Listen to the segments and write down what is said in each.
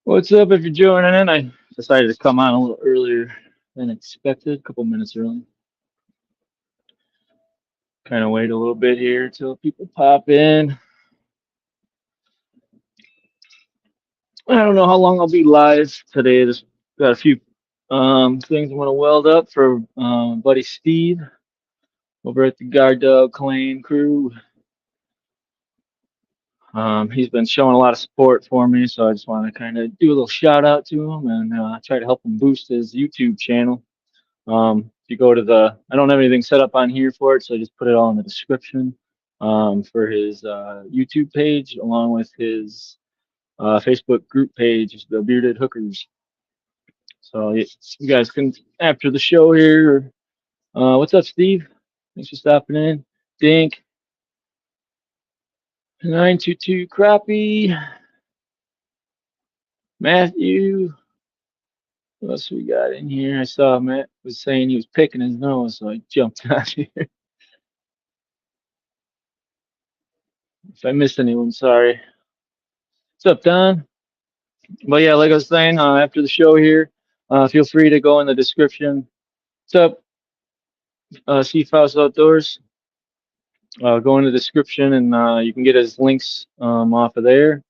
What's up if you're joining in? I decided to come on a little earlier than expected, a couple minutes early. Kind of wait a little bit here till people pop in. I don't know how long I'll be live today. Just got a few things I want to weld up for buddy Steve over at the Guard Dog Clan crew. He's been showing a lot of support for me, so I just want to kind of do a little shout out to him and try to help him boost his YouTube channel. If you go to I don't have anything set up on here for it, so I just put it all in the description for his YouTube page, along with his Facebook group page, the Bearded Hookers. So you guys can, after the show here, what's up, Steve? Thanks for stopping in. Dink, 922 Crappie, Matthew. What else we got in here? I saw Matt was saying he was picking his nose, so I jumped out here. If I missed anyone, sorry. What's up, Don? But yeah, like I was saying, after the show here, feel free to go in the description. What's up, Seaf House Outdoors? Go in the description and you can get his links off of there.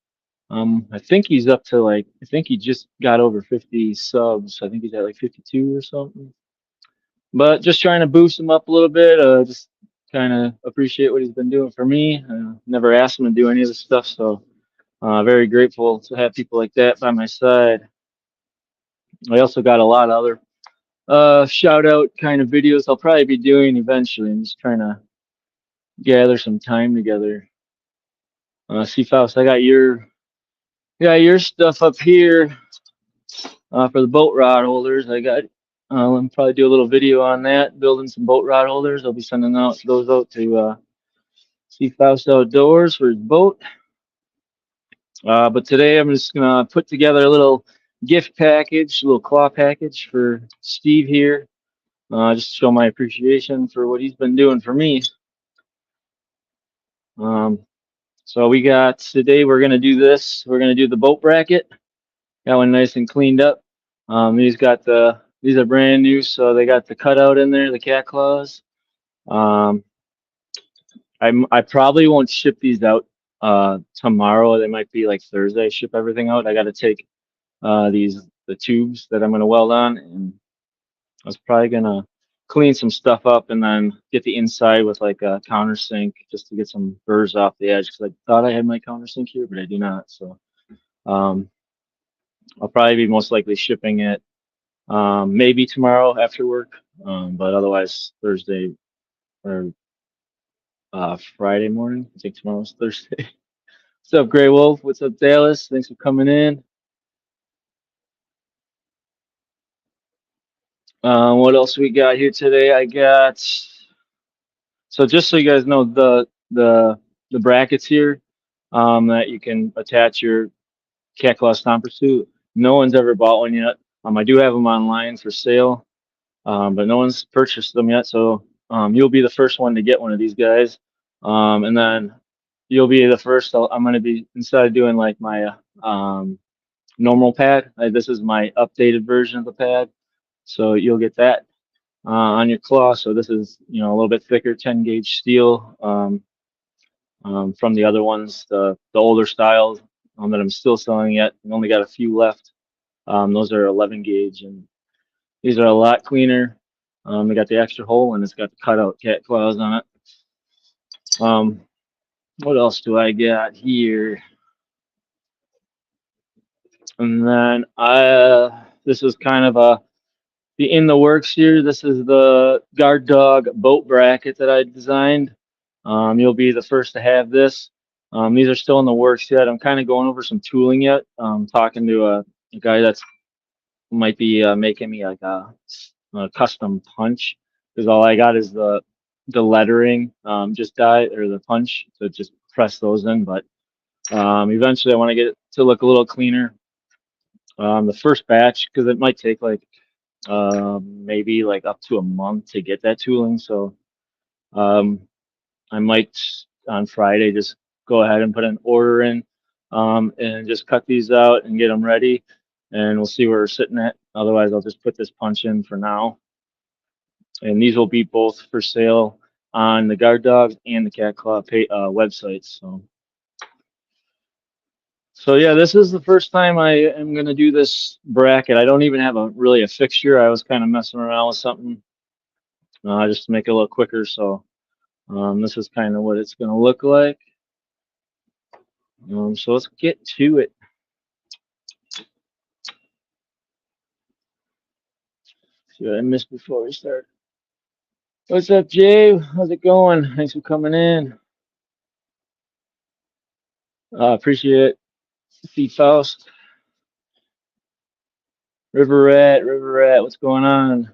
I think he's up to I think he just got over 50 subs. I think he's at like 52 or something. But just trying to boost him up a little bit. Just kind of appreciate what he's been doing for me. Never asked him to do any of this stuff, so very grateful to have people like that by my side. I also got a lot of other shout out kind of videos I'll probably be doing eventually. I'm just trying to gather some time together. See, Faust, I got your stuff up here for the boat rod holders. I got. I'll probably do a little video on that, building some boat rod holders. I'll be sending those out to See Faust Outdoors for his boat. But today I'm just gonna put together a little gift package, a little claw package for Steve here. Just to show my appreciation for what he's been doing for me. So we got today, we're going to do this. We're going to do the boat bracket. Got one nice and cleaned up. These are brand new, so they got the cutout in there, the cat claws. I probably won't ship these out tomorrow. They might be like Thursday, ship everything out. I got to take the tubes that I'm going to weld on, and I was probably going to clean some stuff up and then get the inside with like a countersink just to get some burrs off the edge, because I thought I had my countersink here, but I do not. So I'll probably be most likely shipping it maybe tomorrow after work, but otherwise Thursday or Friday morning. I think tomorrow's Thursday. What's up, Grey Wolf? What's up, Dallas? Thanks for coming in. What else we got here today? I got, so just so you guys know, the brackets here that you can attach your cat claw stompers to. No one's ever bought one yet. I do have them online for sale, but no one's purchased them yet. So you'll be the first one to get one of these guys, and then you'll be the first. I'm going to be, instead of doing like my normal pad, this is my updated version of the pad. So you'll get that on your claw. So this is, a little bit thicker 10 gauge steel from the other ones, the older styles that I'm still selling yet. I only got a few left. Those are 11 gauge, and these are a lot cleaner. They got the extra hole, and it's got the cutout cat claws on it. What else do I got here? And then this is kind of the in the works here. This is the guard dog boat bracket that I designed. You'll be the first to have this. These are still in the works yet. I'm kind of going over some tooling yet. Talking to a guy that's might be making me like a custom punch because all I got is the lettering just die or the punch to just press those in. But eventually I want to get it to look a little cleaner. The first batch because it might take like maybe like up to a month to get that tooling. So um, I might on Friday just go ahead and put an order in and just cut these out and get them ready. And we'll see where we're sitting at. Otherwise, I'll just put this punch in for now. And these will be both for sale on the Guard Dogs and the Cat Claw websites. So yeah, this is the first time I am gonna do this bracket. I don't even have a really a fixture. I was kind of messing around with something just to make it a little quicker. So this is kind of what it's gonna look like. So let's get to it. See what I missed before we start. What's up, Jay? How's it going? Thanks for coming in. Appreciate it. See Faust, River Rat. What's going on?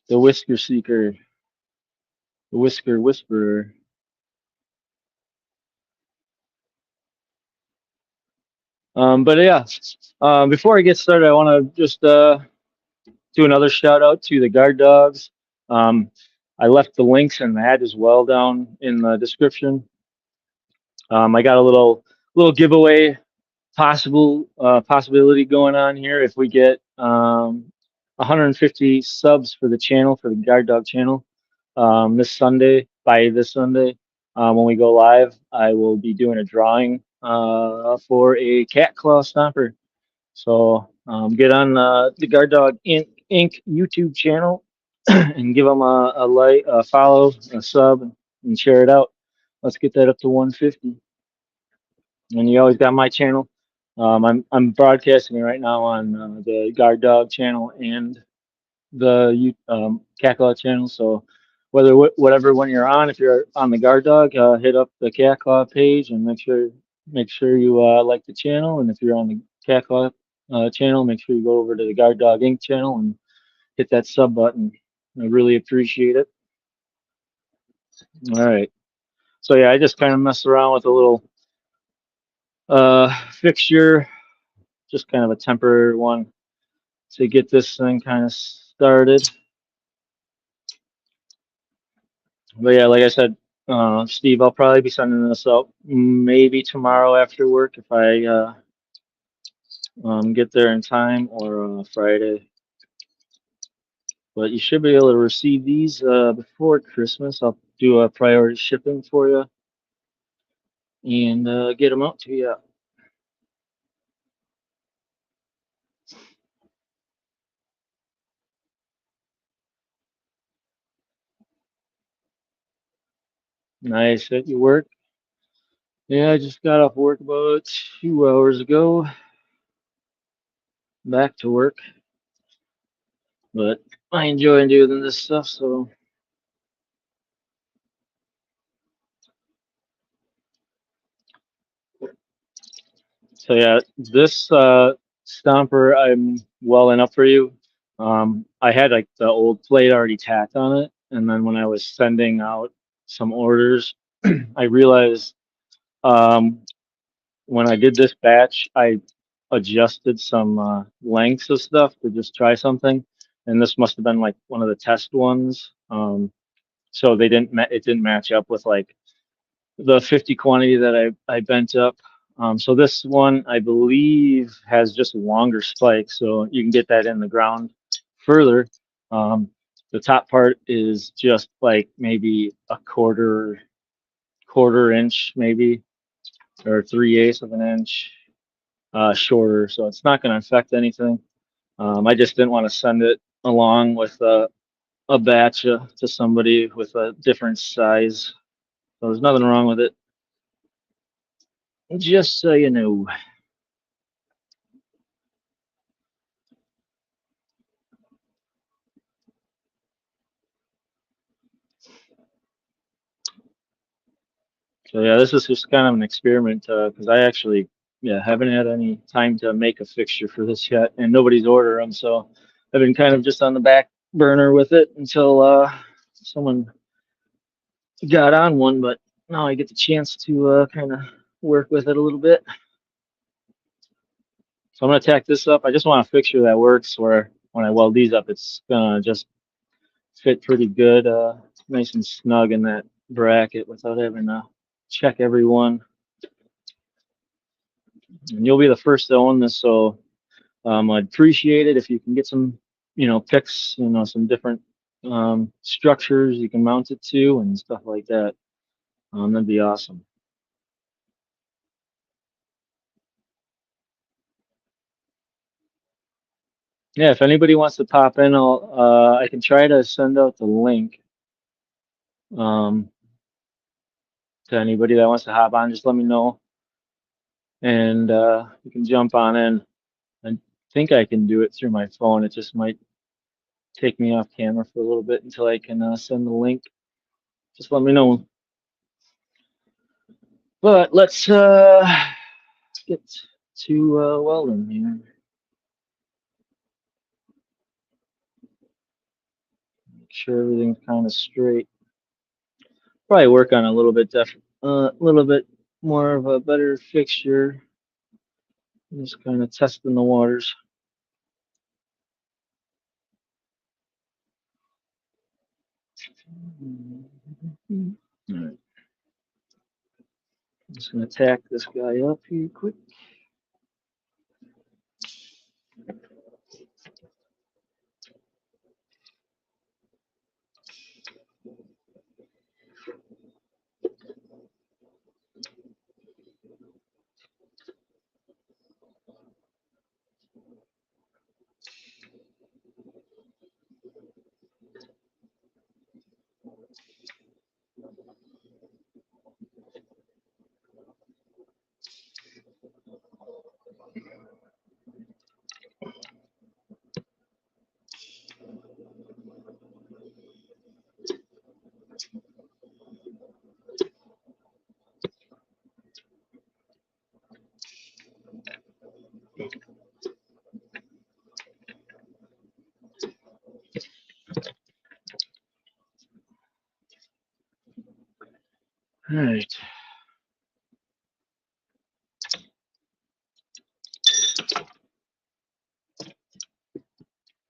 The Whisker Seeker, the Whisker Whisperer. But yeah, before I get started, I want to just do another shout out to the guard dogs. Um, I left the links and that as well down in the description. I got a little giveaway possibility going on here if we get 150 subs for the channel for the guard dog channel this Sunday when we go live. I will be doing a drawing for a cat claw stomper. So get on the Guard Dog Inc. YouTube channel and give them a like, a follow, a sub, and share it out. Let's get that up to 150. And you always got my channel. I'm broadcasting right now on the Guard Dog channel and the Cat channel. So whatever one you're on, if you're on the Guard Dog, hit up the Cat page and make sure you like the channel. And if you're on the Cat channel, make sure you go over to the Guard Dog Inc. channel and hit that sub button. I really appreciate it. All right. So yeah, I just kind of messed around with a little fixture, just kind of a temporary one to get this thing kind of started. But yeah, like I said, Steve, I'll probably be sending this out maybe tomorrow after work if I get there in time, or Friday. But you should be able to receive these before Christmas. I'll do a priority shipping for you and get them out to you. Nice. At your work? Yeah, I just got off work about 2 hours ago. Back to work. But I enjoy doing this stuff, so. So yeah, this stomper I'm welding up for you. I had like the old plate already tacked on it, and then when I was sending out some orders, I realized um, when I did this batch, I adjusted some lengths of stuff to just try something, and this must have been like one of the test ones. So it didn't match up with like the 50 quantity that I bent up. So this one, I believe, has just longer spikes, so you can get that in the ground further. The top part is just like maybe a quarter inch, maybe, or 3/8 of an inch shorter, so it's not going to affect anything. I just didn't want to send it along with a batch to somebody with a different size. So there's nothing wrong with it. Just so you know. So yeah, this is just kind of an experiment because I actually haven't had any time to make a fixture for this yet, and nobody's ordered them, so I've been kind of just on the back burner with it until someone got on one. But now I get the chance to kind of work with it a little bit. So I'm gonna tack this up. I just want a fixture that works where when I weld these up, it's gonna just fit pretty good, nice and snug in that bracket without having to check every one. And you'll be the first to own this, so I'd appreciate it if you can get some, pics, some different structures you can mount it to and stuff like that. That'd be awesome. Yeah, if anybody wants to pop in, I can try to send out the link um, to anybody that wants to hop on. Just let me know, and you can jump on in. I think I can do it through my phone. It just might take me off camera for a little bit until I can send the link. Just let me know. But let's get to Welding here. Make sure everything's kind of straight. Probably work on a little bit more of a better fixture. Just kind of testing the waters. All right, I'm just gonna tack this guy up here quick. All right.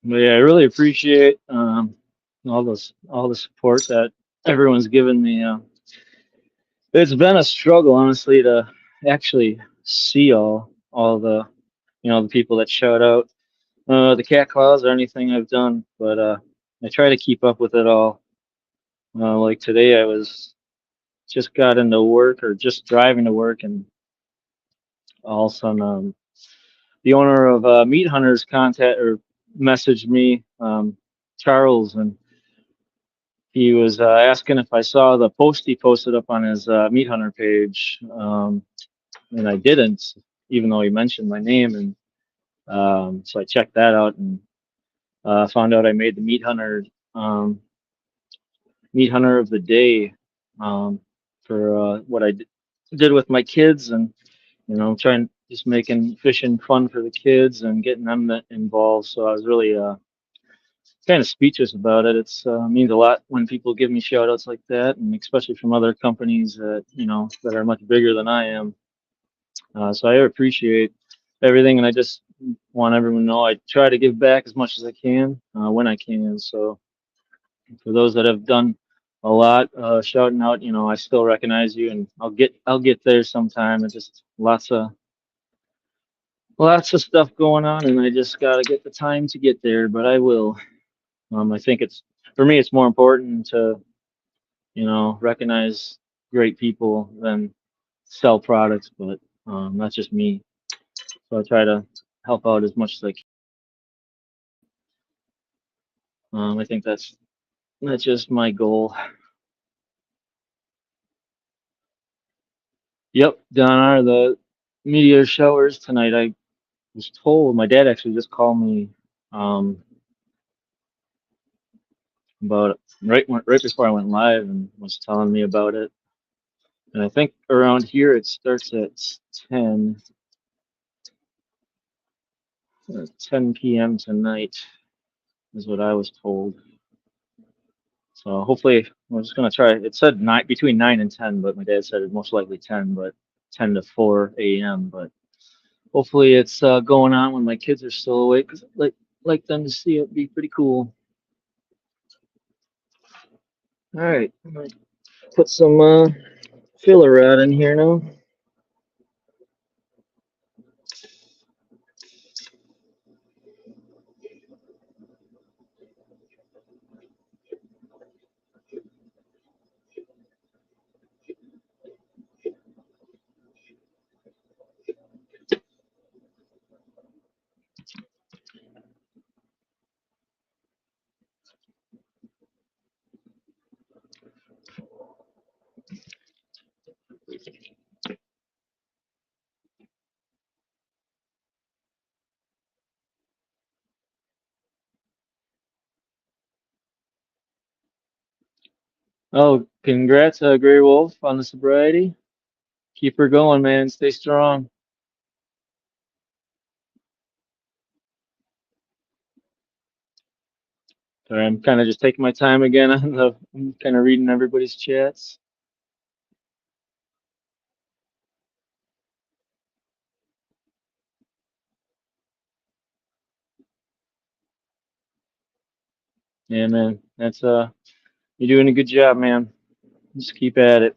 But yeah, I really appreciate all the support that everyone's given me. It's been a struggle, honestly, to actually see all the the people that shout out the cat claws or anything I've done, but I try to keep up with it all. Like today, I was just got into work or just driving to work, and all of a sudden, the owner of Meat Hunters contact or messaged me, Charles, and he was asking if I saw the post he posted up on his Meat Hunter page, and I didn't, even though he mentioned my name, and so I checked that out and found out I made the um, Meat Hunter of the day um, for what did with my kids, and trying just making fishing fun for the kids and getting them involved. So I was really kind of speechless about it. It's means a lot when people give me shout outs like that, and especially from other companies that that are much bigger than I am. So I appreciate everything, and I just want everyone to know I try to give back as much as I can when I can. So for those that have done a lot, shouting out, I still recognize you, and I'll get there sometime. It's just lots of stuff going on, and I just gotta get the time to get there. But I will. I think it's for me, it's more important to recognize great people than sell products. But that's just me. So I try to help out as much as I can. I think that's just my goal. Yep, Don are the meteor showers tonight. I was told my dad actually just called me um, about right before I went live and was telling me about it. And I think around here it starts at 10 10 p.m. tonight is what I was told. So hopefully we're just gonna try. It said nine between 9 and 10, but my dad said it's most likely 10, but 10 to 4 a.m. But hopefully it's going on when my kids are still awake, 'cause I'd like them to see it. Be pretty cool. All right, I'm gonna put some filler rod in here now. Oh, congrats, Grey Wolf, on the sobriety. Keep her going, man. Stay strong. Sorry, I'm kind of just taking my time again on the. I'm kind of reading everybody's chats. Yeah, man. That's you're doing a good job, man. Just keep at it.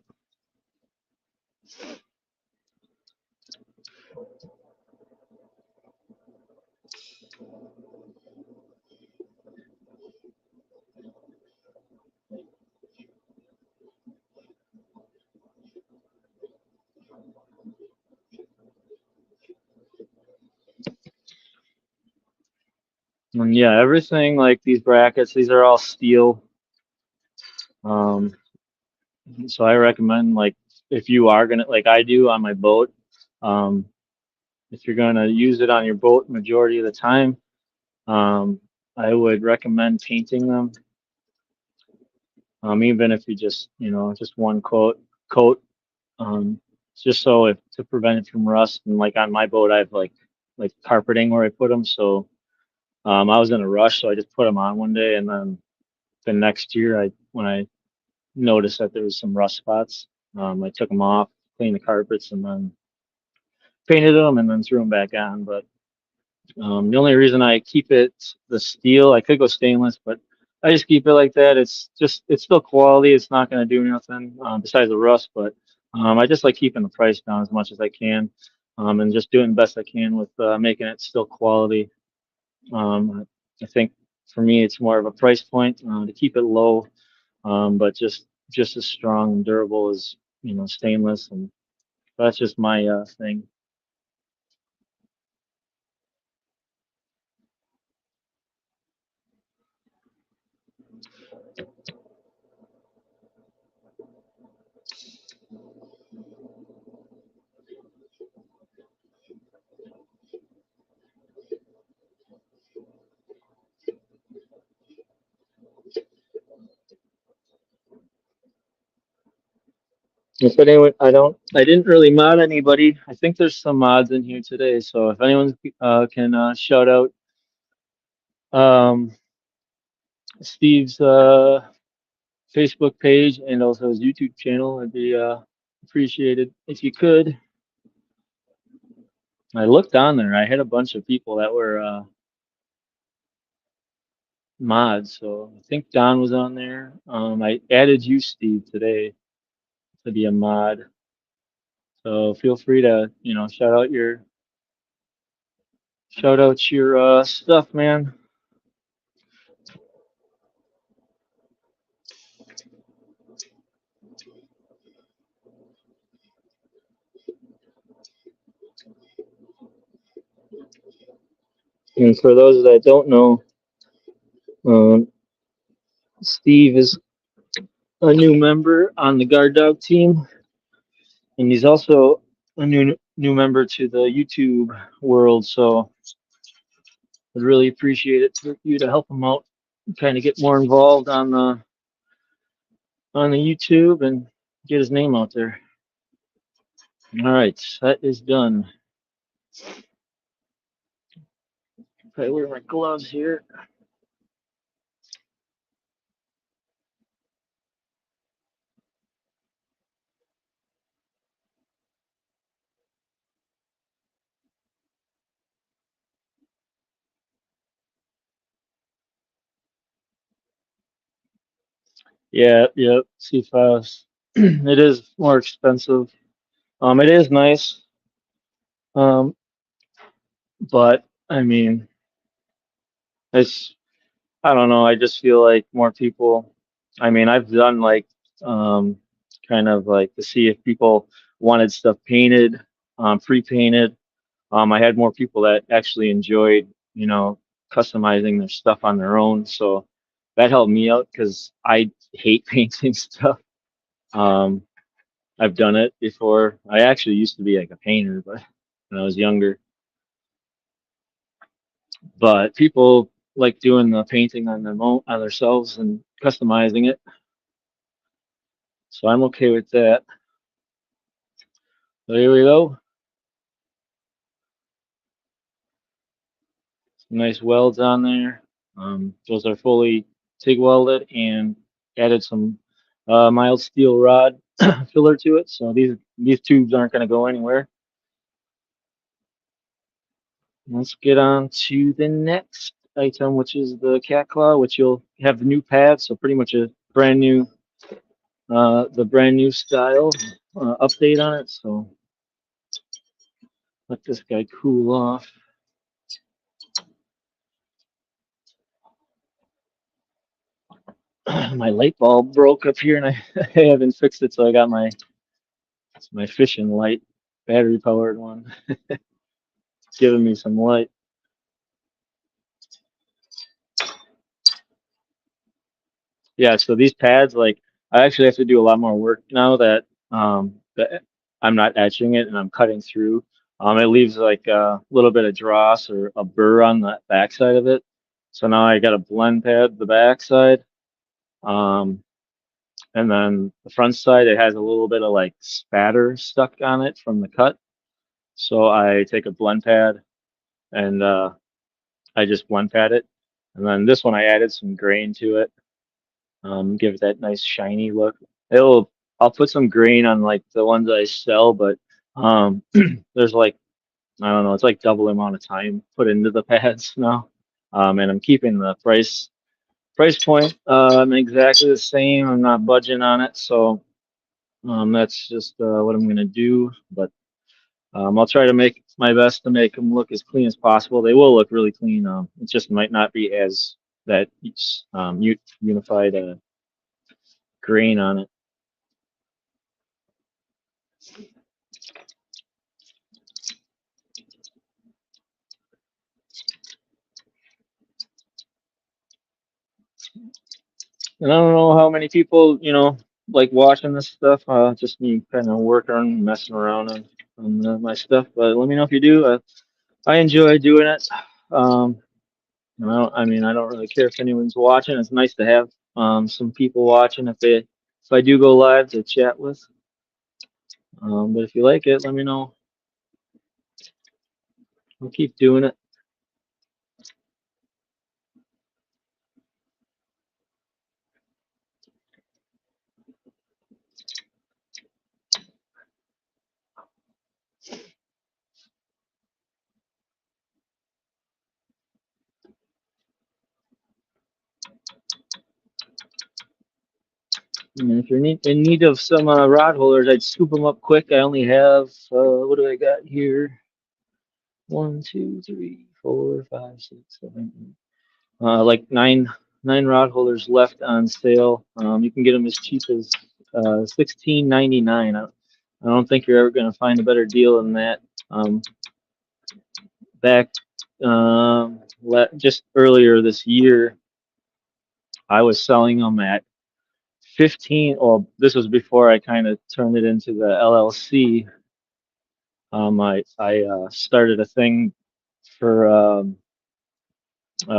And yeah, everything like these brackets, these are all steel. Um, so I recommend like if you are gonna like I do on my boat, um, if you're gonna use it on your boat majority of the time, I would recommend painting them. Even if you just just one coat, just so if to prevent it from rust. And like on my boat, I have like carpeting where I put them. So I was in a rush, so I just put them on one day, and then the next year, I when I noticed that there was some rust spots, I took them off, cleaned the carpets, and then painted them, and then threw them back on. But the only reason I keep it the steel, I could go stainless, but I just keep it like that. It's still quality. It's not going to do nothing besides the rust, but I just like keeping the price down as much as I can, and just doing the best I can with making it still quality. I think for me, it's more of a price point to keep it low, but just as strong and durable as stainless, and that's just my thing. If anyone, I didn't really mod anybody. I think there's some mods in here today. So if anyone can shout out um, Steve's Facebook page and also his YouTube channel, I'd be appreciated if you could. I looked on there. I had a bunch of people that were mods. So I think Don was on there. I added you, Steve, today to be a mod. So feel free to shout out your stuff, man. And for those that don't know, um, Steve is a new member on the guard dog team. and he's also a new member to the YouTube world. So I'd really appreciate it for you to help him out, and kind of get more involved on the YouTube and get his name out there. All right, that is done. Okay, where are my gloves here? Yeah, yep. C5s. It is more expensive. It is nice. Um, but I mean, it's I don't know. I just feel like more people. I mean, I've done like um, kind of like to see if people wanted stuff painted, pre-painted. I had more people that actually enjoyed, customizing their stuff on their own. So that helped me out because I hate painting stuff. Um, I've done it before. I actually used to be like a painter, but when I was younger. But people like doing the painting on on themselves and customizing it. So I'm okay with that. So here we go. Some nice welds on there. Those are fully TIG welded and added some mild steel rod filler to it. So these tubes aren't going to go anywhere. Let's get on to the next item, which is the cat claw, which you'll have the new pads. So pretty much a the brand new style update on it. So let this guy cool off. My light bulb broke up here, and I haven't fixed it, so I got my fishing light, battery powered one, giving me some light. Yeah, so these pads, like, I actually have to do a lot more work now that I'm not etching it and I'm cutting through. It leaves like a little bit of dross or a burr on the backside of it. So now I got a blend pad the backside. Um, and then the front side, it has a little bit of like spatter stuck on it from the cut. So I take a blend pad and I just blend pad it. And then this one, I added some grain to it, give it that nice shiny look. I'll put some grain on like the ones I sell, but there's like, I don't know, it's like double the amount of time put into the pads now. And I'm keeping the price point exactly the same. I'm not budging on it, so that's just what I'm gonna do. But I'll try to make my best to make them look as clean as possible. They will look really clean. It just might not be as that unified grain on it. And I don't know how many people, like watching this stuff. Just me kind of working, messing around on my stuff. But let me know if you do. I enjoy doing it. Um, and I don't really care if anyone's watching. It's nice to have some people watching if I do go live to chat with. But if you like it, let me know. I'll keep doing it. And if you're in need of some rod holders, I'd scoop them up quick. I only have, what do I got here? One, two, three, four, five, six, seven, eight. Like nine rod holders left on sale. You can get them as cheap as 16.99. I don't think you're ever going to find a better deal than that. Back just earlier this year, I was selling them at 15, well, this was before I kind of turned it into the LLC. I started a thing for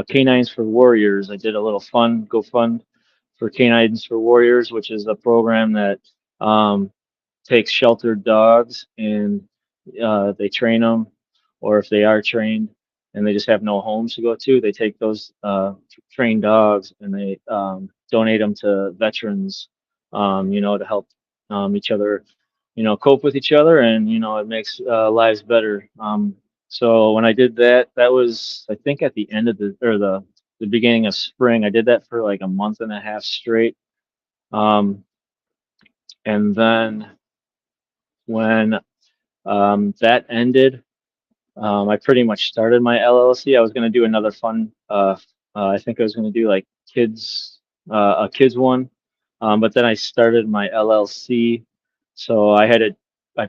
Canines for Warriors. I did a little fund GoFund for Canines for Warriors, which is a program that um, takes sheltered dogs and they train them, or if they are trained and they just have no homes to go to, they take those trained dogs and they donate them to veterans, to help each other, cope with each other, and it makes lives better. So when I did that, that was I think at the end of the beginning of spring. I did that for like a month and a half straight, um, and then when that ended, I pretty much started my LLC. I was going to do another fun. I think I was going to do like a kids one, but then I started my LLC. So I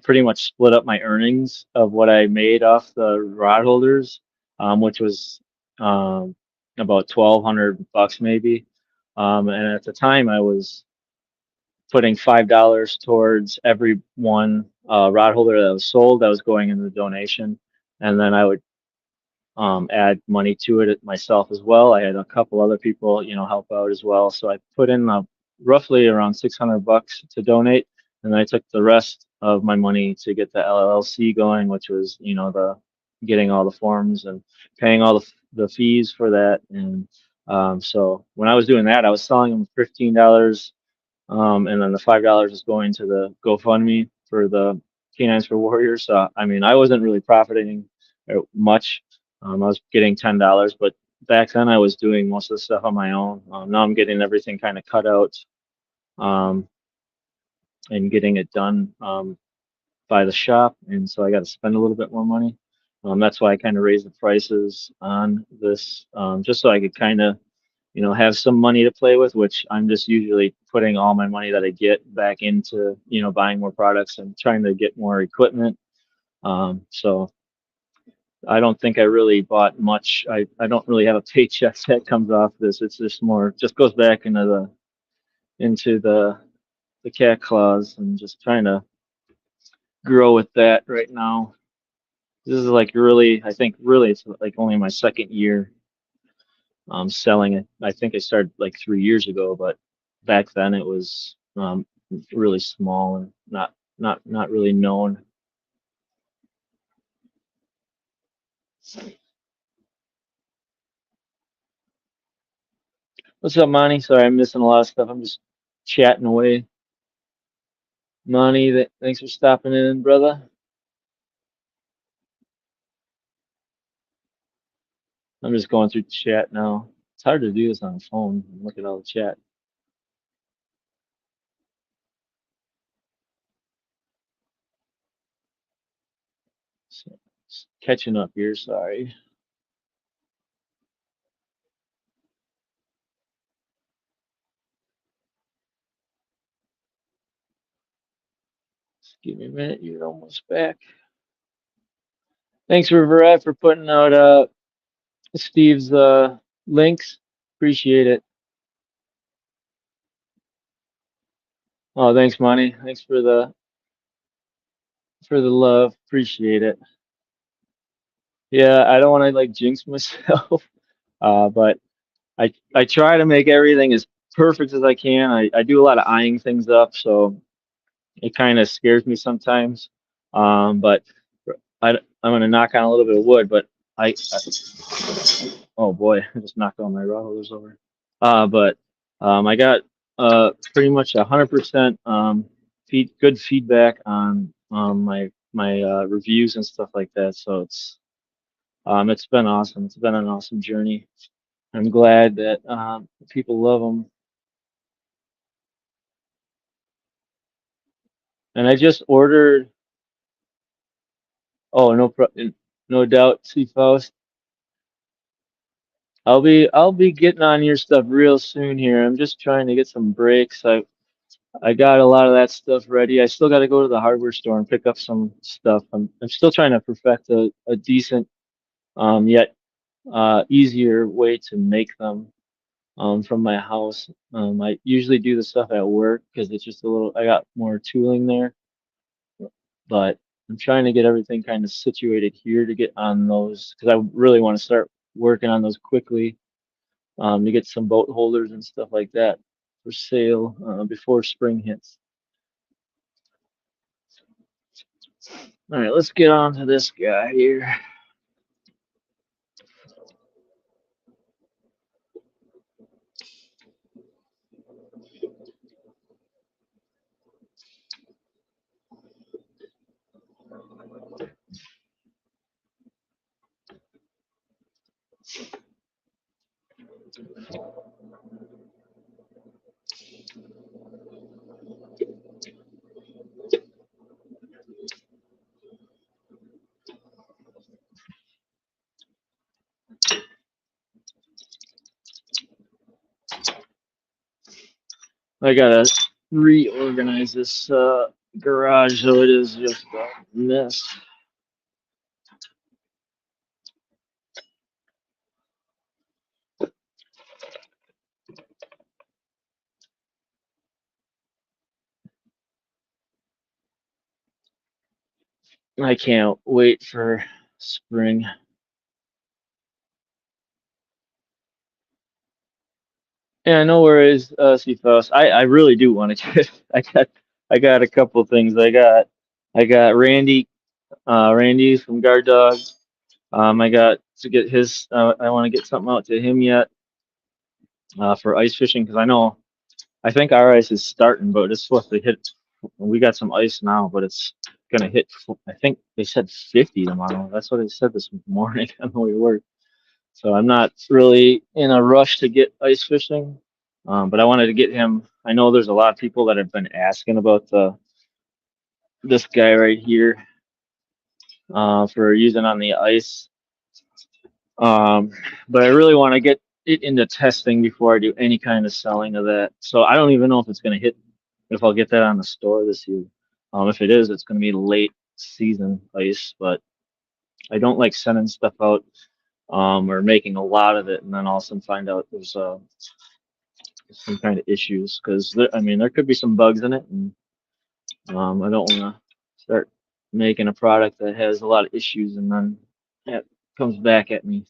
pretty much split up my earnings of what I made off the rod holders, which was um, about $1,200 maybe. And at the time, I was putting $5 towards every one rod holder that was sold that was going into the donation, and then I would add money to it myself as well. I had a couple other people, help out as well. So I put in roughly around $600 to donate, and then I took the rest of my money to get the LLC going, which was, the getting all the forms and paying all the fees for that. And so when I was doing that, I was selling them for $15, and then the $5 is going to the GoFundMe for the Canines for Warriors. So I mean, I wasn't really profiting much. I was getting $10, but back then I was doing most of the stuff on my own. Now I'm getting everything kind of cut out, um, and getting it done by the shop, and so I got to spend a little bit more money. That's why I kind of raised the prices on this, just so I could kind of have some money to play with, which I'm just usually putting all my money that I get back into, buying more products and trying to get more equipment. So I don't think I really bought much. I don't really have a paycheck that comes off this. It's just more, just goes back into the cat claws and just trying to grow with that right now. This is like really, I think really it's like only my second year selling it. I think I started like 3 years ago, but back then it was really small and not really known. What's up, Monty? Sorry, I'm missing a lot of stuff. I'm just chatting away. Monty, thanks for stopping in, brother. I'm just going through the chat now. It's hard to do this on the phone. Look at all the chat. So, catching up here. Sorry. Just give me a minute. You're almost back. Thanks, Riverette, for putting out Steve's links. Appreciate it. Oh, thanks, Monty. Thanks for the love. Appreciate it. Yeah, I don't want to like jinx myself, but I try to make everything as perfect as I can. I do a lot of eyeing things up, so it kind of scares me sometimes. But I'm gonna knock on a little bit of wood, but oh boy, I just knocked all my rollers over. But I got pretty much 100% good feedback on my reviews and stuff like that. So it's been awesome. It's been an awesome journey. I'm glad that people love them. And I just ordered. Oh, no doubt, C Faust. I'll be getting on your stuff real soon here. I'm just trying to get some breaks. I got a lot of that stuff ready. I still got to go to the hardware store and pick up some stuff. I'm still trying to perfect a decent, yet easier way to make them. from my house. I usually do the stuff at work because it's just a little. I got more tooling there, but I'm trying to get everything kind of situated here to get on those because I really want to start working on those quickly to get some boat holders and stuff like that for sale before spring hits. All right, let's get on to this guy here. I gotta reorganize this garage so it is just a mess. I can't wait for spring. Yeah, no worries, Cephas. I really do want to get. I got a couple things. I got Randy from Guard Dog. I got to get his. I want to get something out to him yet for ice fishing because I think our ice is starting, but it's supposed to hit. We got some ice now, but it's gonna hit. I think they said 50 tomorrow. That's what they said this morning on the way to work. So I'm not really in a rush to get ice fishing, but I wanted to get him. I know there's a lot of people that have been asking about this guy right here for using on the ice. Um, but I really want to get it into testing before I do any kind of selling of that. So I don't even know if it's going to hit, if I'll get that on the store this year. If it is, it's going to be late season ice, but I don't like sending stuff out or making a lot of it and then all of a sudden find out there's some kind of issues because I mean, there could be some bugs in it, and I don't want to start making a product that has a lot of issues and then it comes back at me.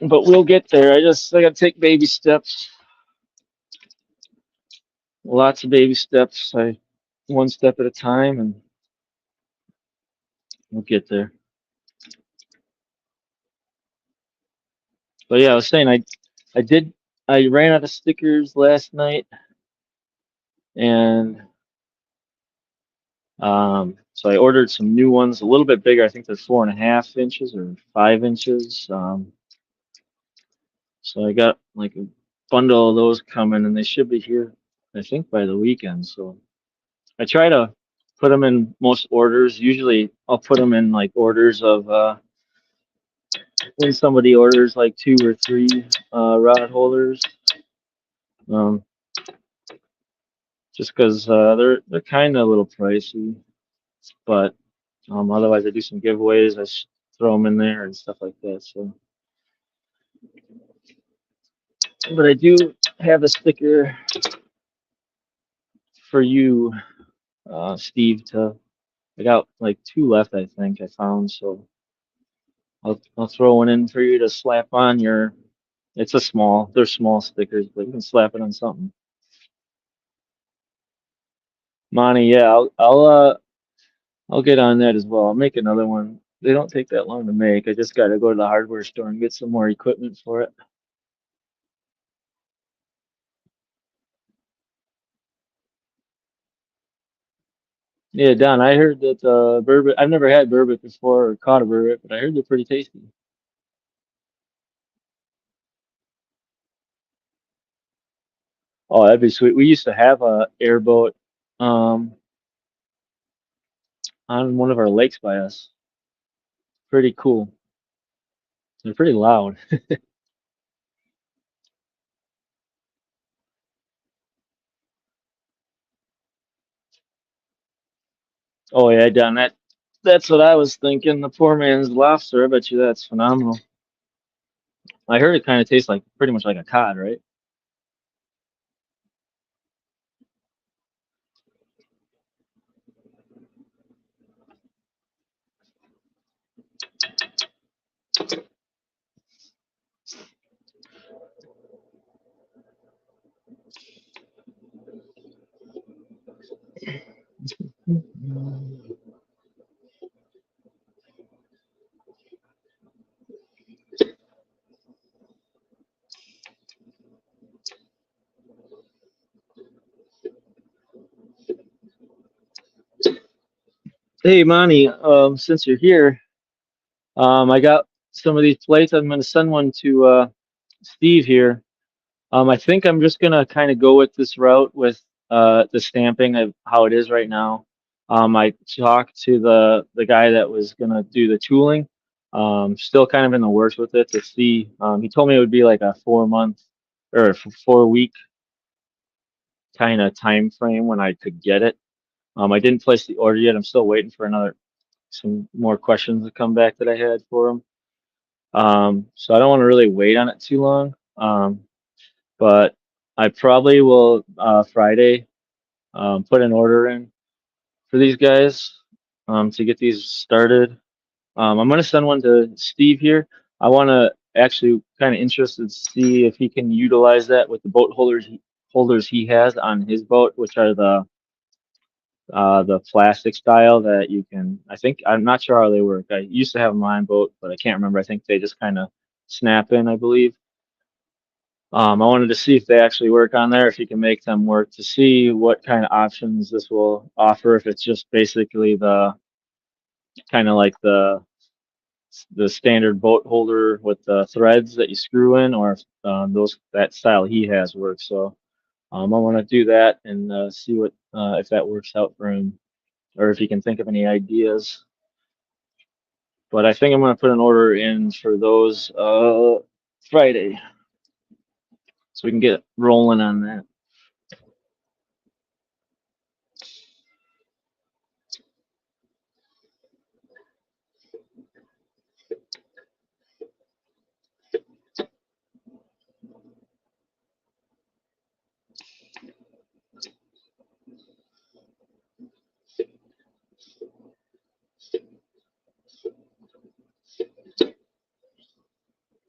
But we'll get there. I got to take baby steps, lots of baby steps. One step at a time, and we'll get there. But yeah, I was saying I did I ran out of stickers last night, and so I ordered some new ones, a little bit bigger. I think they're 4.5 inches or 5 inches. So I got like a bundle of those coming, and they should be here, I think, by the weekend. So I try to put them in most orders. Usually, I'll put them in like orders of when somebody orders like 2 or 3 rod holders, um, just because they're kind of a little pricey. But otherwise, I do some giveaways. Throw them in there and stuff like that. So, but I do have a sticker for you, Steve. I got like 2 left, I think I found. So I'll throw one in for you to slap on your. They're small stickers, but you can slap it on something. Monty, yeah, I'll get on that as well. I'll make another one. They don't take that long to make. I just got to go to the hardware store and get some more equipment for it. Yeah, Don, I heard that burbot. I've never had burbot before or caught a burbot, but I heard they're pretty tasty. Oh, that'd be sweet. We used to have a airboat um, on one of our lakes by us. Pretty cool. They're pretty loud. Oh yeah, Don, that's what I was thinking. The poor man's lobster. I bet you that's phenomenal. I heard it kind of tastes like pretty much like a cod, right? Hey, Monty, since you're here, I got some of these plates. I'm going to send one to Steve here. I think I'm just gonna kind of go with this route with the stamping of how it is right now. I talked to the guy that was gonna do the tooling. Still kind of in the works with it to see. He told me it would be like a 4 month or 4 week kind of time frame when I could get it. I didn't place the order yet. I'm still waiting for some more questions to come back that I had for him. So I don't want to really wait on it too long. But I probably will Friday put an order in for these guys to get these started. I'm going to send one to Steve here. I want to actually kind of interested to see if he can utilize that with the boat holders he has on his boat, which are the plastic style that you can. I think I'm not sure how they work. I used to have them on my boat, but I can't remember. I think they just kind of snap in, I believe. I wanted to see if they actually work on there, if you can make them work, to see what kind of options this will offer. If it's just basically the kind of like the standard boat holder with the threads that you screw in, or if those that style he has works. So I want to do that and see what if that works out for him, or if he can think of any ideas. But I think I'm going to put an order in for those Friday, so we can get rolling on that.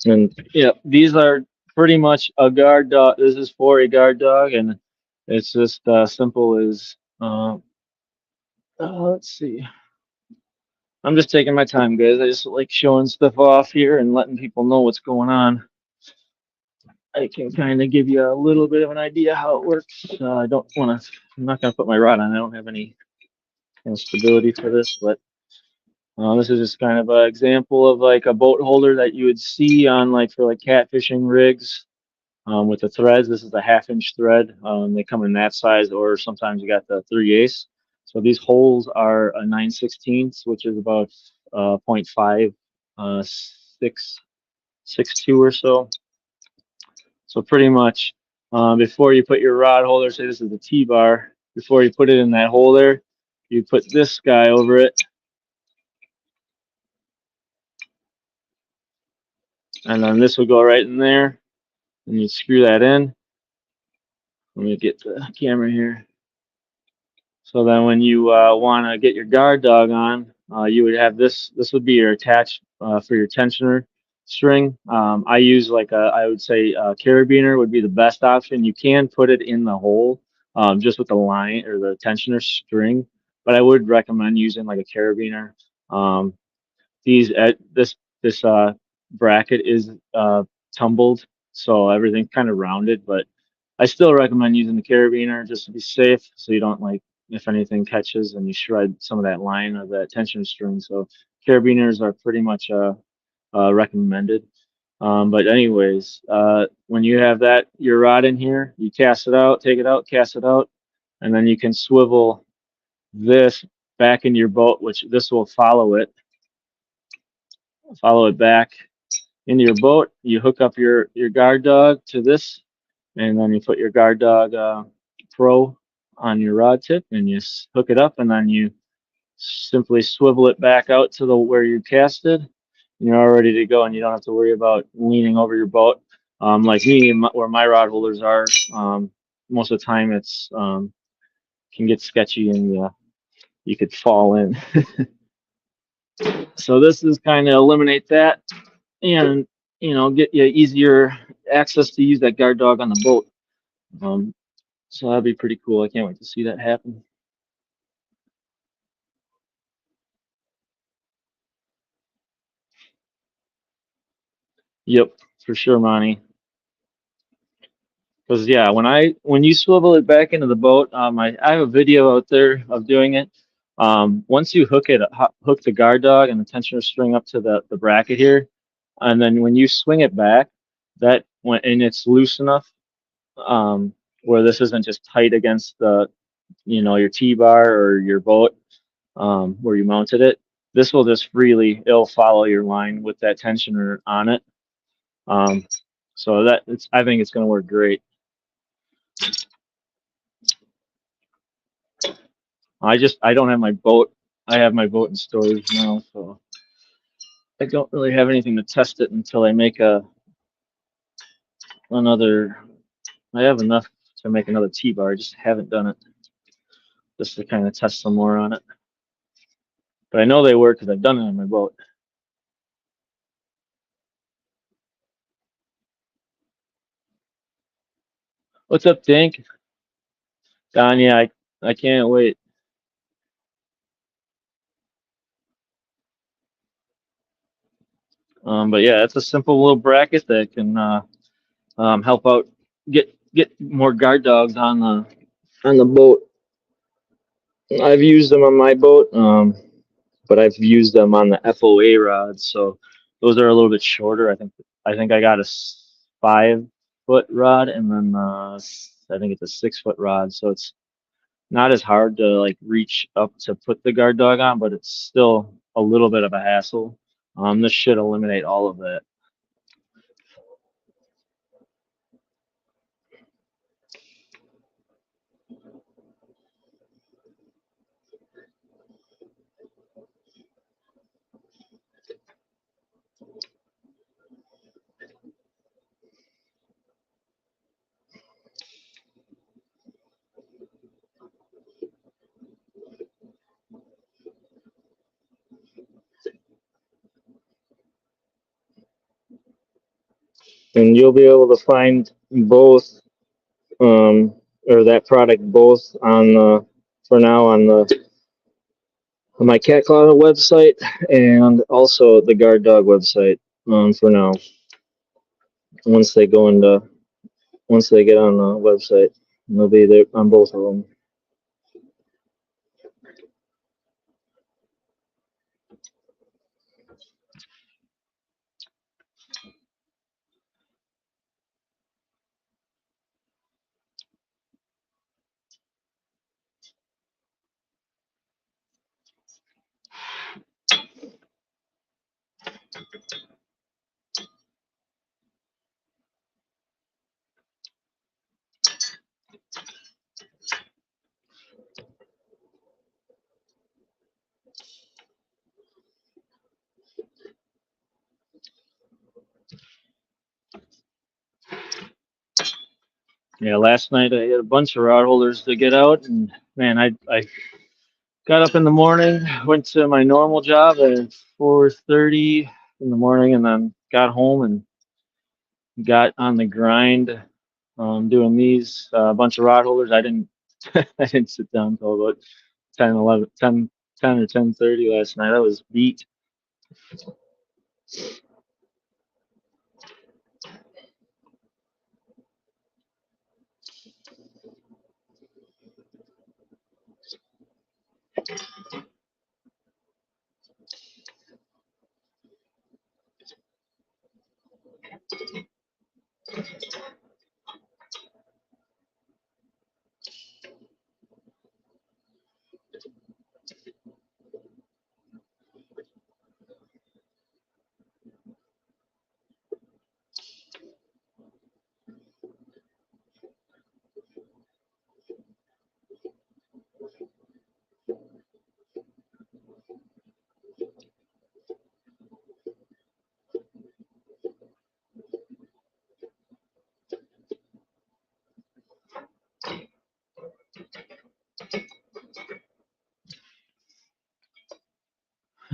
And yeah, these are pretty much a guard dog. This is for a guard dog, and it's just simple as let's see. I'm just taking my time, guys. I just like showing stuff off here and letting people know what's going on. I can kind of give you a little bit of an idea how it works. I don't want to. I'm not going to put my rod on. I don't have any kind of stability for this, but this is just kind of an example of like a boat holder that you would see on like for like catfishing rigs. With the threads, this is a 1/2 inch thread. They come in that size, or sometimes you got the 3/8. So these holes are a 9/16, which is about 0.5, 662 or so. So pretty much before you put your rod holder, say this is the T-bar, before you put it in that holder, you put this guy over it, and then this will go right in there, and you screw that in. Let me get the camera here. So then when you want to get your guard dog on, you would have this. This would be your attach for your tensioner string. I use like I would say a carabiner would be the best option. You can put it in the hole just with the line or the tensioner string, but I would recommend using like a carabiner. Um, this bracket is tumbled, so everything's kind of rounded, but I still recommend using the carabiner just to be safe, so you don't like if anything catches and you shred some of that line or that tension string. So carabiners are pretty much recommended. But anyways, when you have that your rod in here, you cast it out, take it out, cast it out, and then you can swivel this back into your boat, which this will follow it back into your boat. You hook up your guard dog to this, and then you put your guard dog pro on your rod tip, and you hook it up, and then you simply swivel it back out to the where you casted, you're all ready to go, and you don't have to worry about leaning over your boat. Like me, where my rod holders are, most of the time it's can get sketchy and you could fall in. So this is kind of eliminate that and get you easier access to use that guard dog on the boat. Um, so that'd be pretty cool. I can't wait to see that happen. Yep, for sure, Monty. Because yeah, when you swivel it back into the boat, I have a video out there of doing it. Once you hook the guard dog and the tensioner string up to the bracket here, and then when you swing it back, that when and it's loose enough, where this isn't just tight against the your T-bar or your boat, where you mounted it. This will just freely it'll follow your line with that tensioner on it. Um, so I think it's going to work great. I don't have my boat. I have my boat in storage now, so I don't really have anything to test it until I make another. I have enough to make another T-bar. I just haven't done it just to kind of test some more on it. But I know they work because I've done it on my boat. What's up, Dink? Don, yeah, I can't wait. But yeah, it's a simple little bracket that can help out get more guard dogs on the boat. I've used them on my boat, but I've used them on the FOA rods, so those are a little bit shorter. I think I got a 5 foot rod, and then I think it's a 6 foot rod, so it's not as hard to like reach up to put the guard dog on, but it's still a little bit of a hassle. This should eliminate all of that. And you'll be able to find both, um, or that product both on the for now on my cat claw website and also the guard dog website, for now. Once they go into once they get on the website, they'll be there on both of them. Yeah, last night I had a bunch of rod holders to get out, and man, I got up in the morning, went to my normal job at 4:30 in the morning, and then got home and got on the grind, doing these a bunch of rod holders. I didn't I didn't sit down until about 10, 11, 10, 10 or 10:30 last night. I was beat.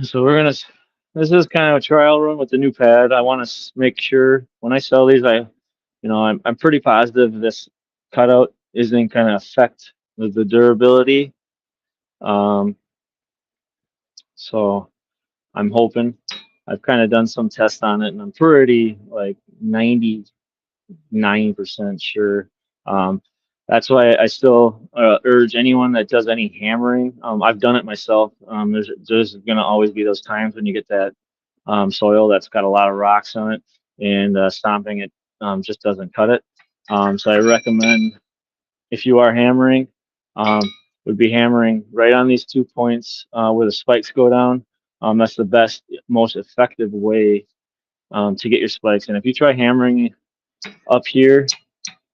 So we're gonna. This is kind of a trial run with the new pad. I want to make sure when I sell these, I'm pretty positive this cutout isn't going to affect the durability. Um, so I'm hoping. I've kind of done some tests on it, and I'm pretty like 99% sure. Um, that's why I still urge anyone that does any hammering. I've done it myself. There's going to always be those times when you get that soil that's got a lot of rocks on it, and stomping it just doesn't cut it. So I recommend if you are hammering, um, would be hammering right on these 2 points where the spikes go down. That's the best, most effective way to get your spikes. And if you try hammering up here,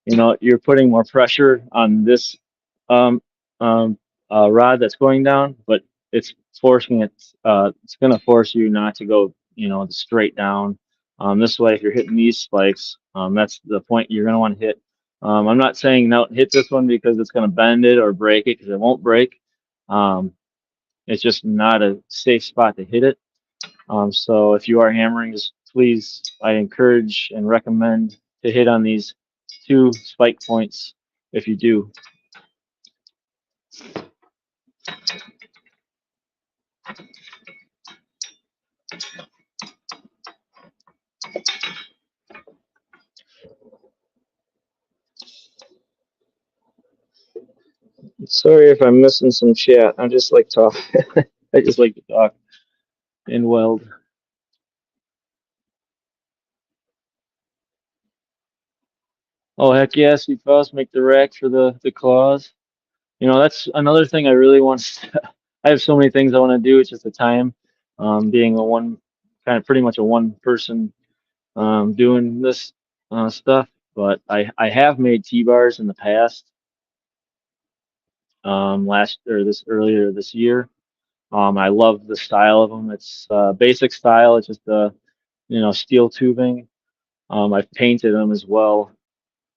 you're putting more pressure on this um, um, rod that's going down, but it's forcing it. It's going to force you not to go, straight down. This way, if you're hitting these spikes, that's the point you're going to want to hit. I'm not saying no, hit this one because it's going to bend it or break it, because it won't break. Um, it's just not a safe spot to hit it. So if you are hammering, just please, I encourage and recommend to hit on these 2 spike points if you do. Sorry if I'm missing some chat. I just like talk. I just like to talk and weld. Oh heck yes, you fellas make the rack for the ClawZ. That's another thing I really want. I have so many things I want to do. It's just the time. Being a one kind of pretty much a one person doing this stuff. But I have made T-bars in the past. Last or this earlier this year. I love the style of them. It's basic style. It's just steel tubing. I've painted them as well,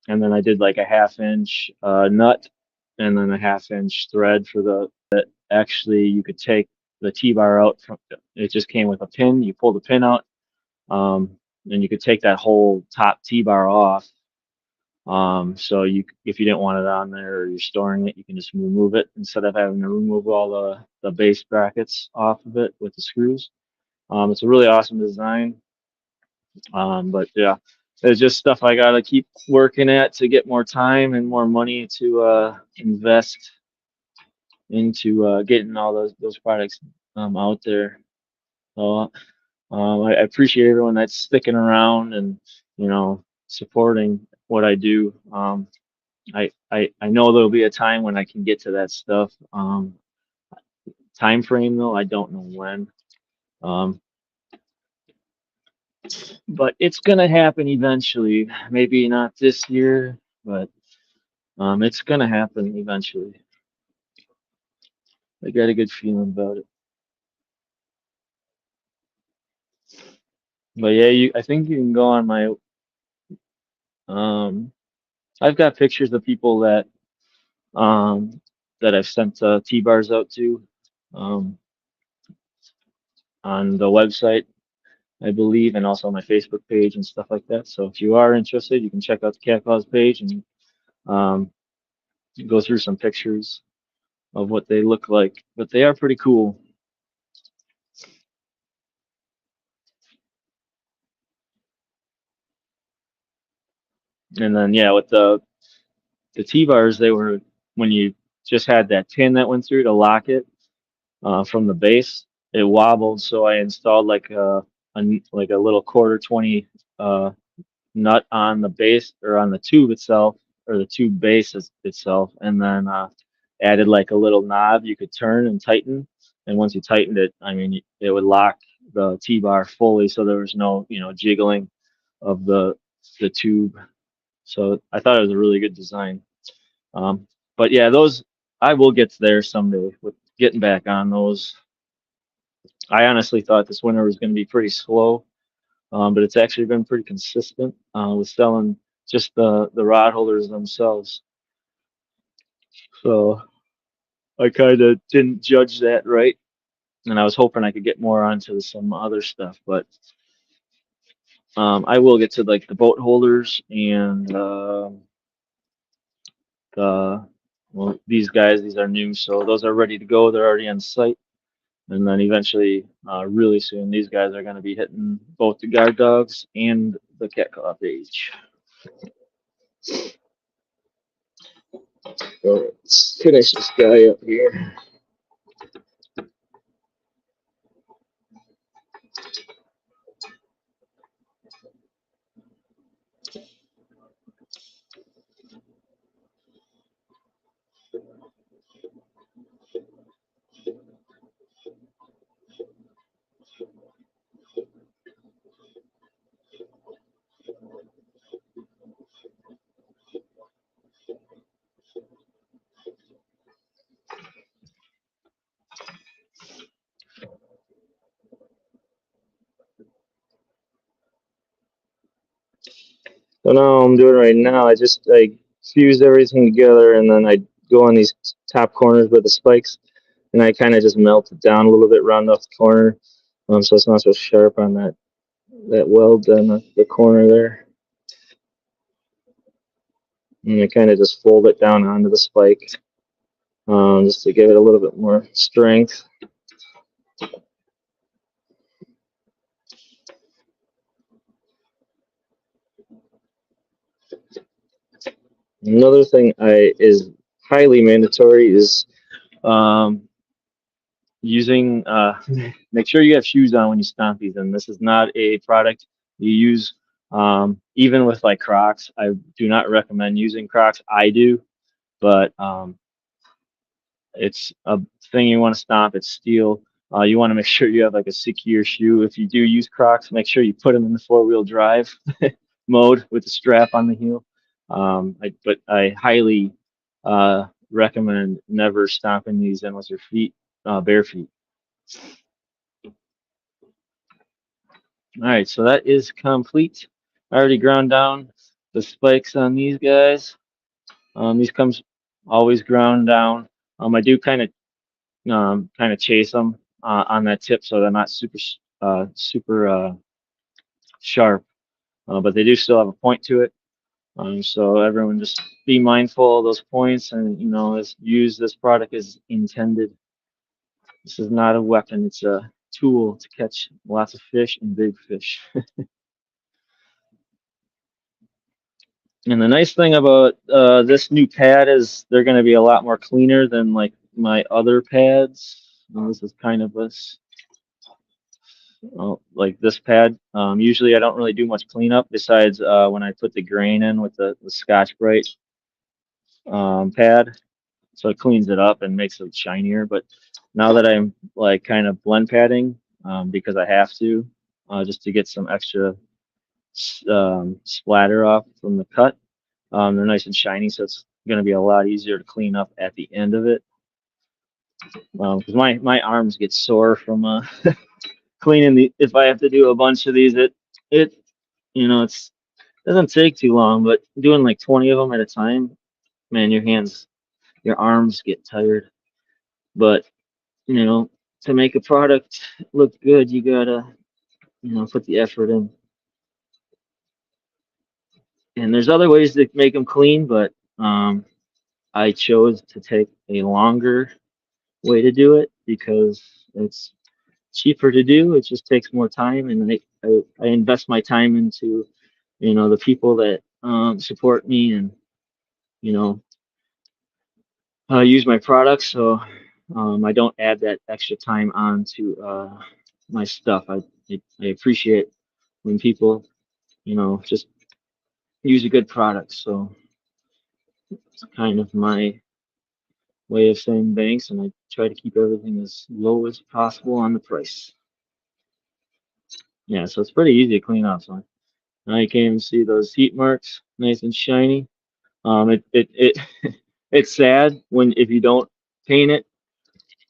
and then I did like a 1/2 inch nut, and then a 1/2 inch thread for the. Actually, you could take the T-bar out from. It just came with a pin. You pull the pin out, and you could take that whole top T-bar off. So if you didn't want it on there or you're storing it, you can just remove it instead of having to remove all the base brackets off of it with the screws. It's a really awesome design. But yeah, it's just stuff I gotta keep working at to get more time and more money to invest into getting all those products out there. So I appreciate everyone that's sticking around and supporting what I do. I know there'll be a time when I can get to that stuff. Time frame though, I don't know when. Um, but it's gonna happen eventually. Maybe not this year, but it's gonna happen eventually. I got a good feeling about it. But yeah, I think you can go on my um. I've got pictures of people um that I've sent T-bars out to um on the website, I believe, and also my Facebook page and stuff like that. So if you are interested, you can check out the ClawZ page and um, go through some pictures of what they look like. But they are pretty cool. And then yeah, with the T-bars, they were when you just had that pin that went through to lock it from the base, it wobbled. So I installed like a little quarter 20 uh, nut on the base or on the tube itself or the tube base itself, and then added like a little knob you could turn and tighten. And once you tightened it, I mean, it would lock the T-bar fully, so there was no jiggling of the tube. So I thought it was a really good design. Um, but yeah, those I will get there someday with getting back on those. I honestly thought this winter was going to be pretty slow, but it's actually been pretty consistent with selling just the rod holders themselves. So I kind of didn't judge that right. and I was hoping I could get more onto some other stuff, but I will get to like the boat holders and the well, these guys, these are new, so those are ready to go. They're already on site. And then eventually, really soon, these guys are going to be hitting both the guard dogs and the cat claw page. So let's finish this guy up here. So now I'm doing right now, I fuse everything together and then I go on these top corners with the spikes and I kind of just melt it down a little bit, round off the corner, so it's not so sharp on that weld on the corner there. And I kind of just fold it down onto the spike, just to give it a little bit more strength. Another thing is highly mandatory is using make sure you have shoes on when you stomp these, and this is not a product you use even with like Crocs. I do not recommend using Crocs. I do, but it's a thing you want to stomp. It's steel. You want to make sure you have like a secure shoe. If you do use Crocs, make sure you put them in the four-wheel drive mode with the strap on the heel. But I highly recommend never stomping these in with your feet, bare feet. All right, so that is complete. I already ground down the spikes on these guys. These comes always ground down. I do kind of chase them on that tip so they're not super sharp, but they do still have a point to it. So everyone just be mindful of those points and use this product as intended. This is not a weapon, it's a tool to catch lots of fish and big fish. And the nice thing about this new pad is they're going to be a lot more cleaner than like my other pads. This is kind of like this pad. Usually I don't really do much cleanup besides when I put the grain in with the Scotch Brite pad. So it cleans it up and makes it shinier. But now that I'm like kind of blend padding because I have to, just to get some extra splatter off from the cut, they're nice and shiny, so it's going to be a lot easier to clean up at the end of it. Because my arms get sore from cleaning the. If I have to do a bunch of these, it it's doesn't take too long, but doing like 20 of them at a time, man, your arms get tired. But to make a product look good, you gotta put the effort in. And there's other ways to make them clean, but I chose to take a longer way to do it because it's cheaper to do. It just takes more time, and I invest my time into the people that support me and you know use my products. So I don't add that extra time onto my stuff. I appreciate when people just use a good product. So it's kind of my way of saying thanks, and I try to keep everything as low as possible on the price. Yeah, so it's pretty easy to clean up. So now you can even see those heat marks, nice and shiny. It it's sad if you don't paint it,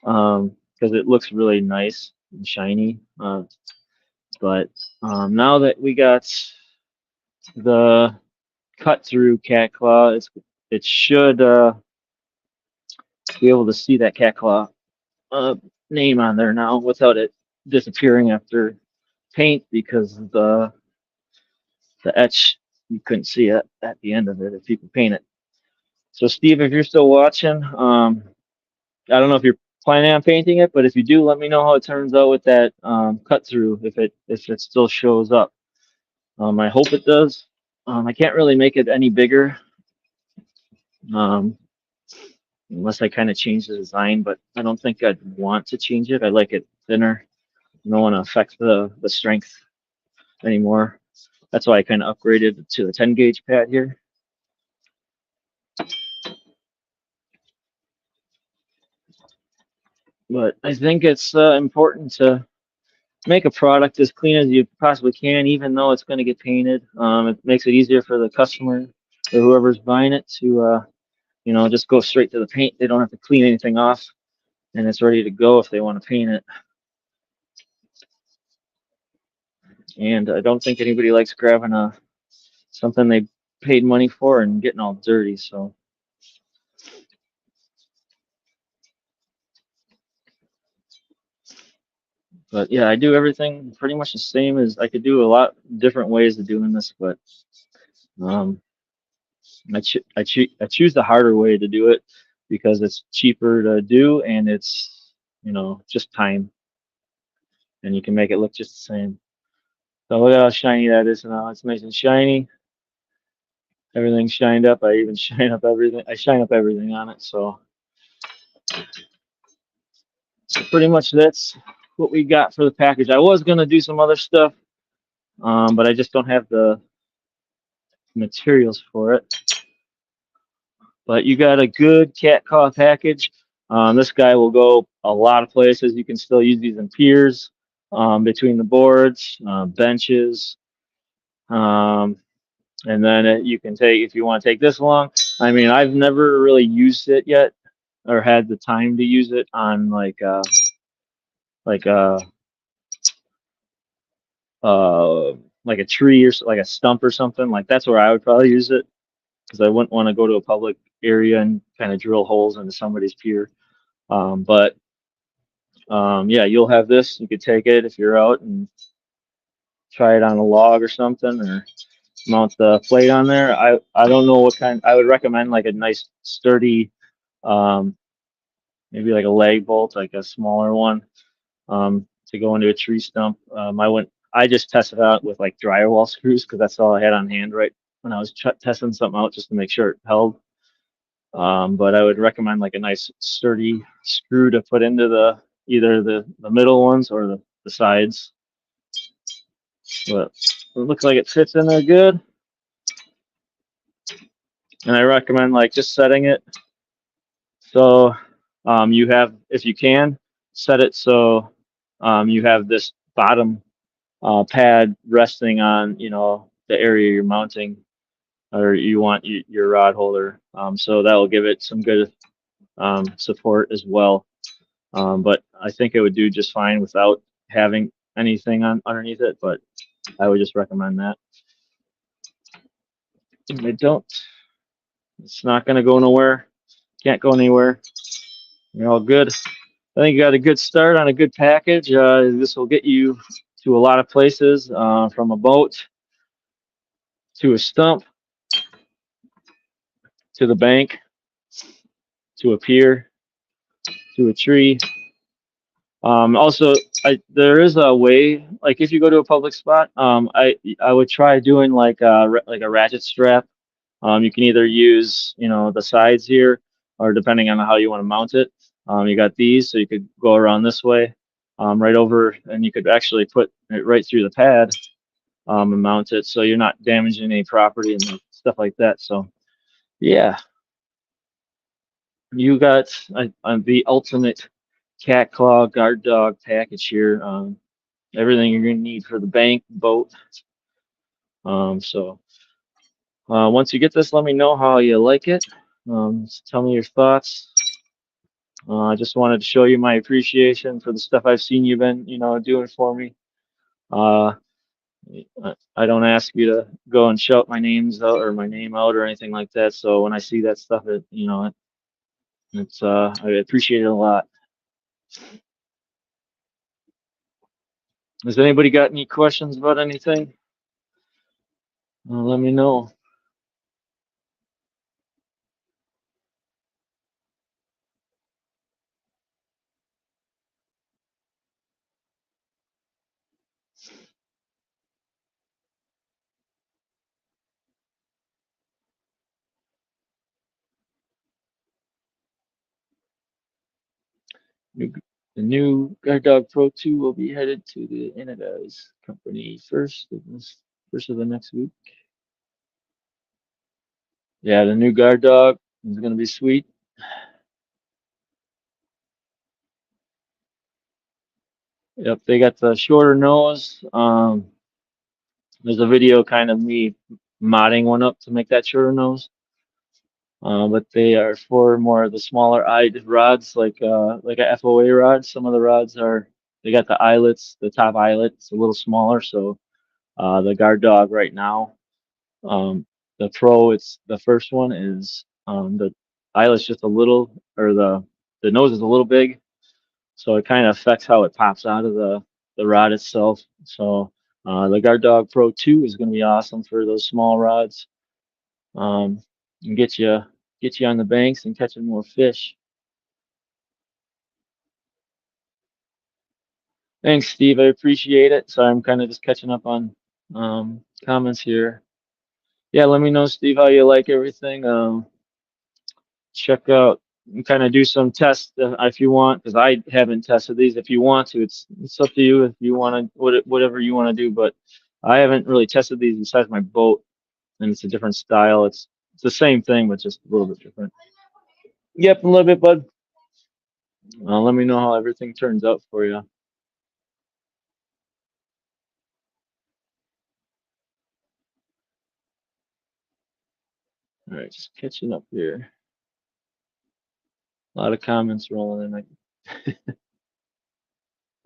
because it looks really nice and shiny. But now that we got the cut through cat claw, it should be able to see that cat claw name on there now without it disappearing after paint, because the etch, you couldn't see it at the end of it if people paint it. So Steve, if you're still watching, I don't know if you're planning on painting it, but if you do, let me know how it turns out with that cut through, if it still shows up. I hope it does. I can't really make it any bigger, um, unless I kind of change the design, but I don't think I'd want to change it. I like it thinner. I don't want to affect the strength anymore. That's why I kind of upgraded to the 10 gauge pad here. But I think it's important to make a product as clean as you possibly can, even though it's going to get painted. It makes it easier for the customer or whoever's buying it to, just go straight to the paint. They don't have to clean anything off, and it's ready to go if they want to paint it. And I don't think anybody likes grabbing something they paid money for and getting all dirty. So, but yeah, I do everything pretty much the same. As I could do a lot different ways of doing this, but um, I choose the harder way to do it because it's cheaper to do, and it's just time, and you can make it look just the same. So look how shiny that is now. It's nice and shiny. Everything's shined up. I even shine up everything. I shine up everything on it. So pretty much that's what we got for the package. I was gonna do some other stuff, but I just don't have the materials for it. But you got a good cat claw package. This guy will go a lot of places. You can still use these in piers, between the boards, benches, um, and then you can take, if you want to take this along. I mean, I've never really used it yet, or had the time to use it on like a like a tree or like a stump or something. Like that's where I would probably use it, because I wouldn't want to go to a public area and kind of drill holes into somebody's pier. But yeah, you'll have this. You could take it if you're out and try it on a log or something, or mount the plate on there. I don't know what kind. I would recommend like a nice sturdy, um, maybe like a lag bolt, like a smaller one, to go into a tree stump. I just tested out with like drywall screws because that's all I had on hand right when I was testing something out, just to make sure it held. But I would recommend like a nice sturdy screw to put into either the middle ones or the sides. But it looks like it fits in there good. And I recommend like just setting it so, you have, if you can, set it so you have this bottom pad resting on the area you're mounting, or you want your rod holder. So that will give it some good support as well. But I think it would do just fine without having anything on underneath it. But I would just recommend that. I don't. It's not going to go nowhere. Can't go anywhere. You're all good. I think you got a good start on a good package. This will get you to a lot of places, from a boat to a stump to the bank to a pier to a tree. Also, there is a way, like if you go to a public spot, I would try doing like a ratchet strap. You can either use the sides here, or depending on how you want to mount it. You got these, so you could go around this way, right over, and you could actually put it right through the pad, and mount it, so you're not damaging any property and stuff like that. So yeah, you got the ultimate cat claw guard dog package here. Everything you're gonna need for the bank boat. So once you get this, let me know how you like it. Tell me your thoughts. I just wanted to show you my appreciation for the stuff I've seen you've been, doing for me. Uh, I don't ask you to go and shout my names out or my name out or anything like that. So when I see that stuff, it's I appreciate it a lot. Has anybody got any questions about anything? Let me know. New, the new Guard Dog Pro 2 will be headed to the Anodize company first of the next week. Yeah, the new Guard Dog is gonna be sweet. Yep, they got the shorter nose. There's a video kind of me modding one up to make that shorter nose. But they are for more of the smaller eyed rods, like a FOA rod. Some of the rods are they got the eyelets, the top eyelet's a little smaller. So the Guard Dog right now, the Pro, it's the first one is the eyelet's just a little, or the nose is a little big, so it kind of affects how it pops out of the rod itself. So the Guard Dog Pro 2 is going to be awesome for those small rods. And get you on the banks and catching more fish. Thanks, Steve. I appreciate it. So I'm kind of just catching up on comments here. Yeah, let me know, Steve, how you like everything. Check out and kind of do some tests if you want, because I haven't tested these. If you want to, it's up to you if you want to whatever you want to do. But I haven't really tested these besides my boat, and it's a different style. It's the same thing, but just a little bit different. Yep, a little bit, bud. Let me know how everything turns out for you. All right, just catching up here. A lot of comments rolling in.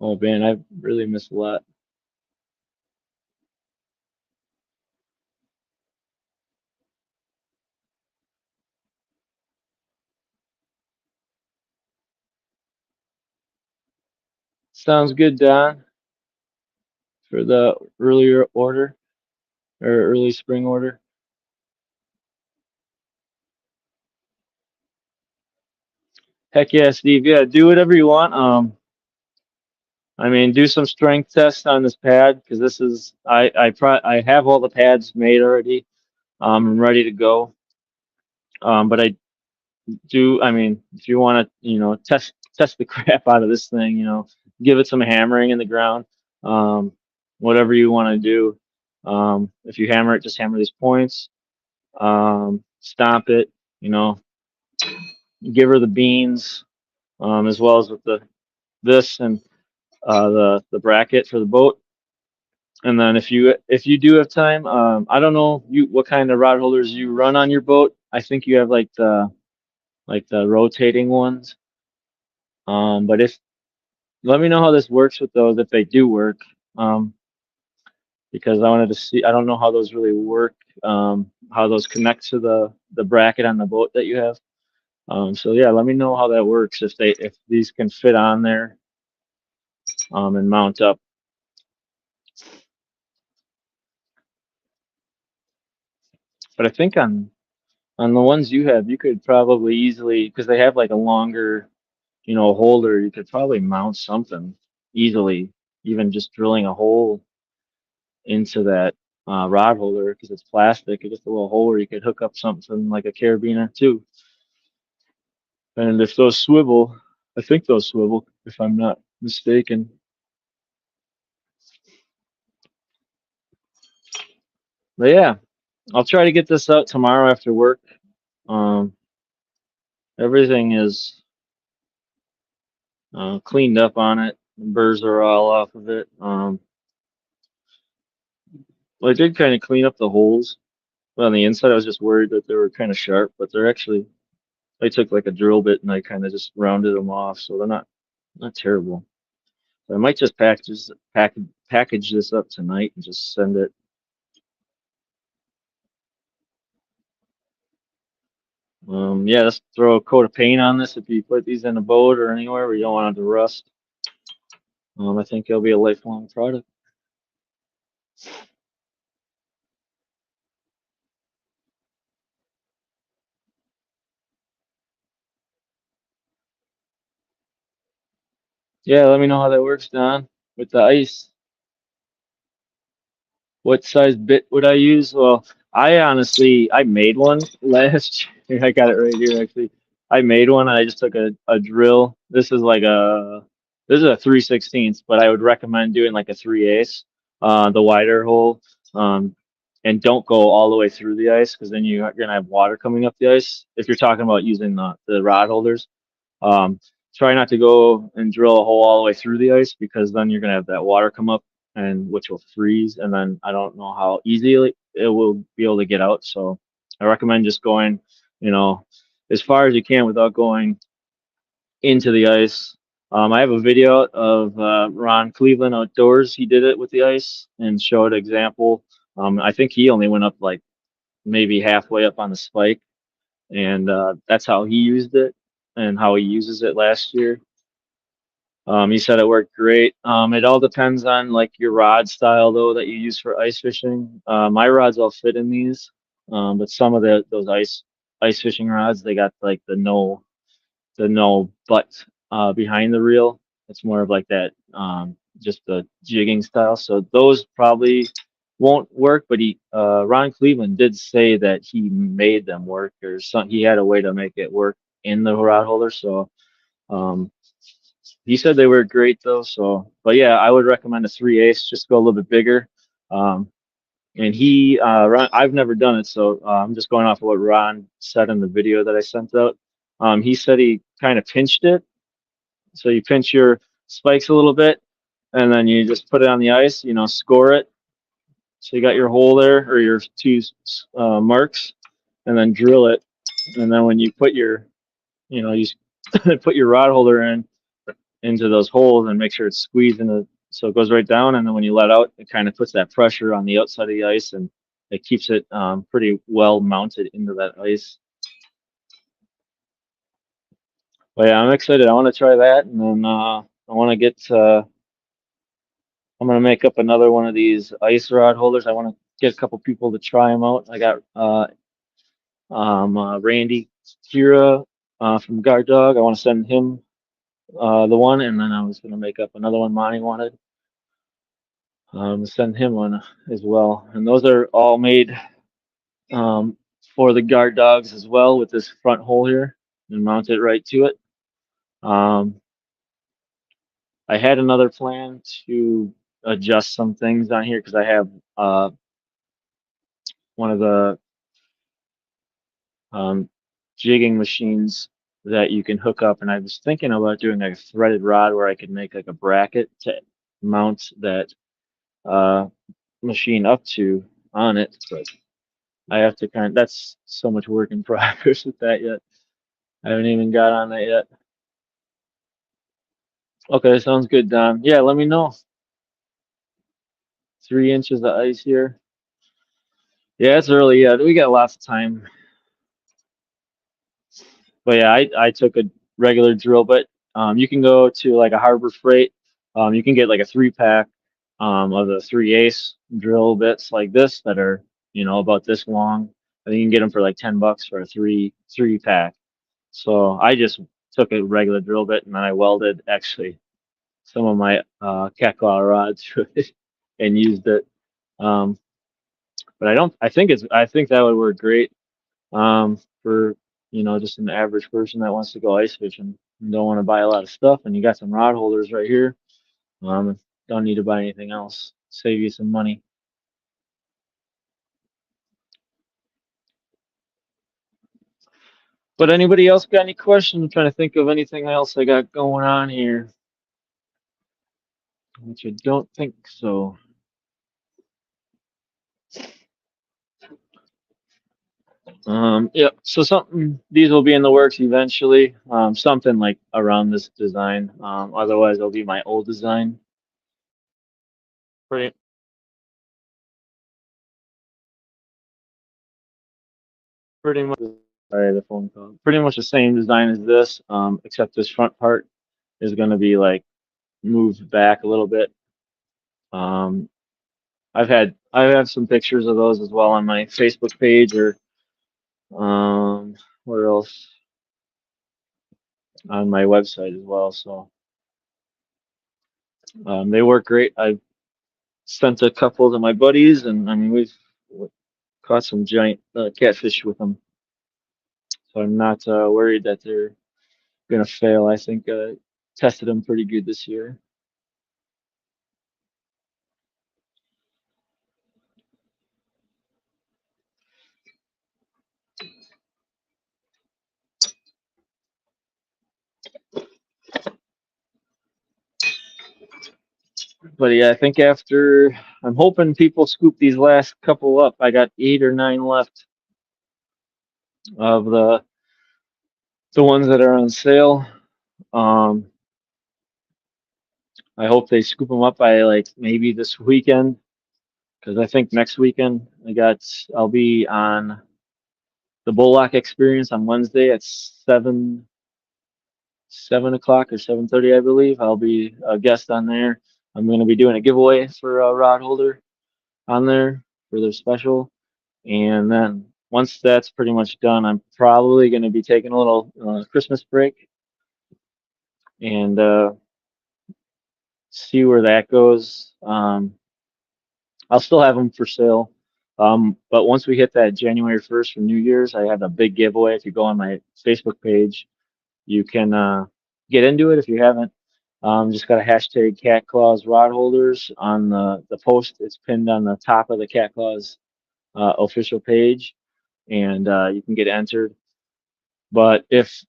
Oh man, I really missed a lot. Sounds good, Don, for the earlier order or early spring order. Heck yeah, Steve. Yeah, do whatever you want. I mean, do some strength tests on this pad because this is I have all the pads made already. I'm ready to go. But I do. I mean, if you want to, test the crap out of this thing, give it some hammering in the ground. Um, whatever you want to do. If you hammer it, just hammer these points. Stomp it. You know, give her the beans, as well as with this and the bracket for the boat. And then if you do have time, I don't know what kind of rod holders you run on your boat. I think you have like the rotating ones. But if let me know how this works with those if they do work. Because I wanted to see. I don't know how those really work. How those connect to the bracket on the boat that you have. So yeah, let me know how that works if these can fit on there and mount up. But I think on the ones you have, you could probably easily because they have like a longer, holder. You could probably mount something easily, even just drilling a hole into that rod holder because it's plastic. It's just a little hole where you could hook up something like a carabiner too. And if those swivel, I think those swivel, if I'm not mistaken. But yeah, I'll try to get this out tomorrow after work. Um, everything is cleaned up on it. The burrs are all off of it. Well, I did kind of clean up the holes. But on the inside, I was just worried that they were kind of sharp, but they're actually, I took like a drill bit and I kind of just rounded them off, so they're not terrible. So I might just package this up tonight and just send it. Yeah, let's throw a coat of paint on this if you put these in a boat or anywhere where you don't want it to rust. I think it'll be a lifelong product. Yeah, let me know how that works, Don, with the ice. What size bit would I use? Well, I made one last year. I got it right here actually. I made one and I just took a drill. This is a 3/16, but I would recommend doing like a 3/8, the wider hole. Um, and don't go all the way through the ice because then you're gonna have water coming up the ice. If you're talking about using the rod holders, um, try not to go and drill a hole all the way through the ice because then you're gonna have that water come up and which will freeze, and then I don't know how easily it will be able to get out. So I recommend just going, you know, as far as you can without going into the ice. I have a video of Ron Cleveland outdoors. He did it with the ice and showed example. I think he only went up like maybe halfway up on the spike, and that's how he used it and how he uses it last year. He said it worked great. It all depends on like your rod style though that you use for ice fishing. My rods all fit in these, but some of those ice fishing rods they got like the no butt behind the reel. It's more of like that just the jigging style. So those probably won't work. But Ron Cleveland did say that he made them work or some he had a way to make it work in the rod holder. So um, he said they were great though. So, but yeah, I would recommend a 3/8. Just go a little bit bigger. Um, and Ron, I've never done it, so I'm just going off of what Ron said in the video that I sent out. He said he kind of pinched it. So you pinch your spikes a little bit, and then you just put it on the ice. Score it. So you got your hole there or your two marks, and then drill it. And then when you put you put your rod holder into those holes and make sure it's squeezed into so it goes right down. And then when you let out, it kind of puts that pressure on the outside of the ice and it keeps it pretty well mounted into that ice. But yeah, I'm excited. I want to try that, and then I want to I'm gonna make up another one of these ice rod holders. I want to get a couple people to try them out. I got Randy Kira from Guard Dog. I want to send him the one, and then I was gonna make up another one Monty wanted. Send him one as well. And those are all made um, for the guard dogs as well with this front hole here and mount it right to it. Um, I had another plan to adjust some things on here because I have one of the um, jigging machines that you can hook up, and I was thinking about doing like a threaded rod where I could make like a bracket to mount that uh, machine up to on it, but I have to that's so much work in progress with that yet. I haven't even got on that yet. Okay, sounds good, Don. Yeah, let me know. 3 inches of ice here. Yeah, it's early. Yeah, we got lots of time. But yeah, I took a regular drill, but you can go to like a Harbor Freight. You can get like a 3 pack of the 3/8 drill bits like this that are about this long. I think you can get them for like $10 for a three pack. So I just took a regular drill bit and then I welded actually some of my cat claw rods to it and used it. Um, but I don't. I think that would work great for just an average person that wants to go ice fishing and don't want to buy a lot of stuff. And you got some rod holders right here. Don't need to buy anything else. Save you some money. But anybody else got any questions? I'm trying to think of anything else I got going on here, which I don't think so. Yeah, so these will be in the works eventually. Something like around this design. Otherwise, it'll be my old design. Pretty, pretty much. Sorry, the phone call. Pretty much the same design as this, except this front part is going to be like moved back a little bit. Um, I have some pictures of those as well on my Facebook page or where else on my website as well. So they work great. I sent a couple to my buddies, and I mean we've caught some giant catfish with them. So I'm not worried that they're gonna fail. I think tested them pretty good this year. But yeah, I think after I'm hoping people scoop these last couple up. I got 8 or 9 left of the ones that are on sale. Um, I hope they scoop them up by like maybe this weekend because I think next weekend I'll be on the Bullock Experience on Wednesday at 7 o'clock or 7:30, I believe. I'll be a guest on there. I'm going to be doing a giveaway for a rod holder on there for their special. And then once that's pretty much done, I'm probably going to be taking a little Christmas break and see where that goes. I'll still have them for sale. But once we hit that January 1st for New Year's, I have a big giveaway. If you go on my Facebook page, you can get into it if you haven't. Just got a hashtag Cat Claws Rod Holders on the post. It's pinned on the top of the Cat Claws official page, and you can get entered. But if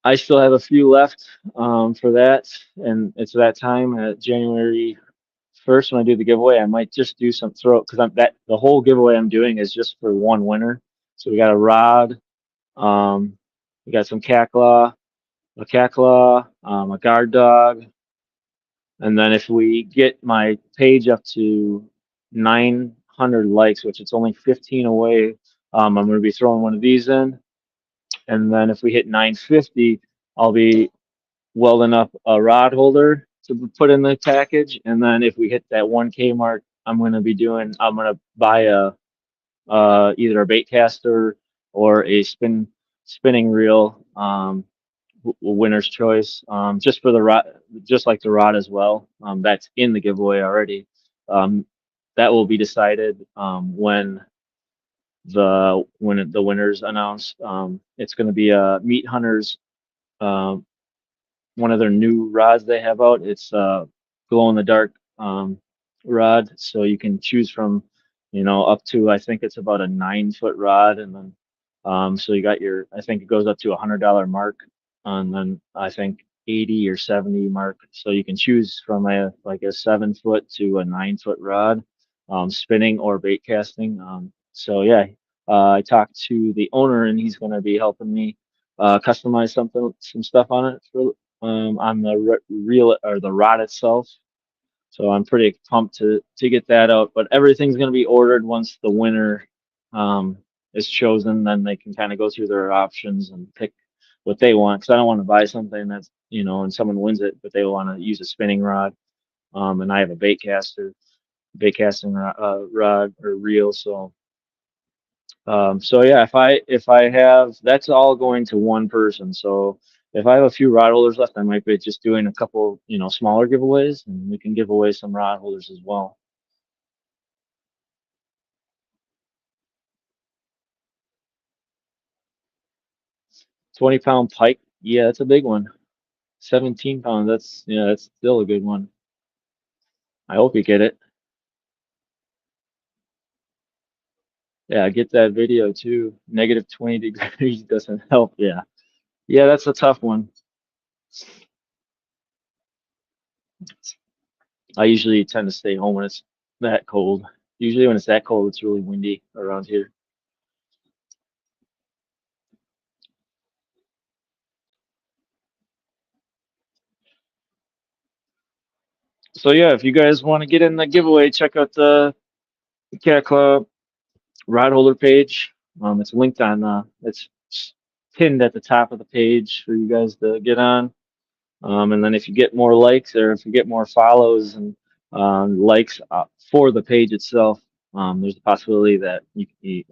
I still have a few left for that, and it's that time at January 1st when I do the giveaway. I might just do some throw because I'm that the whole giveaway I'm doing is just for one winner. So we got a rod, we got some a cat a guard dog, and then if we get my page up to 900 likes, which it's only 15 away, I'm going to be throwing one of these in. And then if we hit 950, I'll be welding up a rod holder to put in the package. And then if we hit that 1K mark, I'm going to buy either a bait caster or a spinning reel, winner's choice, just for the rod, just like the rod as well. That's in the giveaway already. Um, that will be decided when the winners announced. It's going to be a Meat Hunters, um, one of their new rods they have out. It's glow in the dark rod, so you can choose from, up to I think it's about a 9 foot rod, and then so you got your I think it goes up to $100 mark, and then I think 80 or 70 mark. So you can choose from a 7 foot to a 9 foot rod, spinning or bait casting. So yeah, I talked to the owner and he's going to be helping me customize some stuff on it on the reel or the rod itself. So I'm pretty pumped to get that out. But everything's going to be ordered once the winner um, is chosen. Then they can kind of go through their options and pick what they want. Because I don't want to buy something that's and someone wins it, but they want to use a spinning rod. And I have a bait casting rod or reel. So yeah, if I have that's all going to one person. So if I have a few rod holders left, I might be just doing a couple, smaller giveaways, and we can give away some rod holders as well. 20-pound pike, yeah, that's a big one. 17 pounds, that's still a good one. I hope you get it. Yeah, get that video too. Negative 20 degrees doesn't help. Yeah, yeah, that's a tough one. I usually tend to stay home when it's that cold. Usually when it's that cold, it's really windy around here. So yeah, if you guys want to get in the giveaway, check out the Cat Club rod holder page. It's linked on it's pinned at the top of the page for you guys to get on. And then if you get more likes or if you get more follows and likes for the page itself, there's a possibility that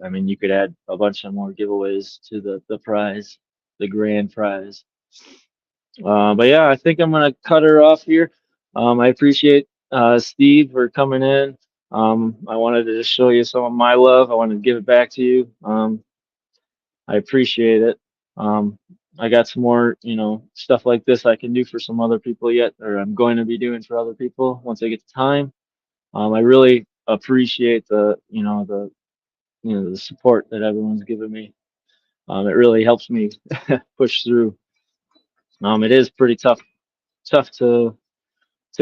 I mean, you could add a bunch of more giveaways to the prize, the grand prize. But yeah, I think I'm gonna cut her off here. I appreciate Steve for coming in. I wanted to just show you some of my love. I wanted to give it back to you. I appreciate it. Um, I got some more, stuff like this I can do for some other people yet, or I'm going to be doing for other people once I get the time. I really appreciate the support that everyone's given me. It really helps me push through. It is pretty tough to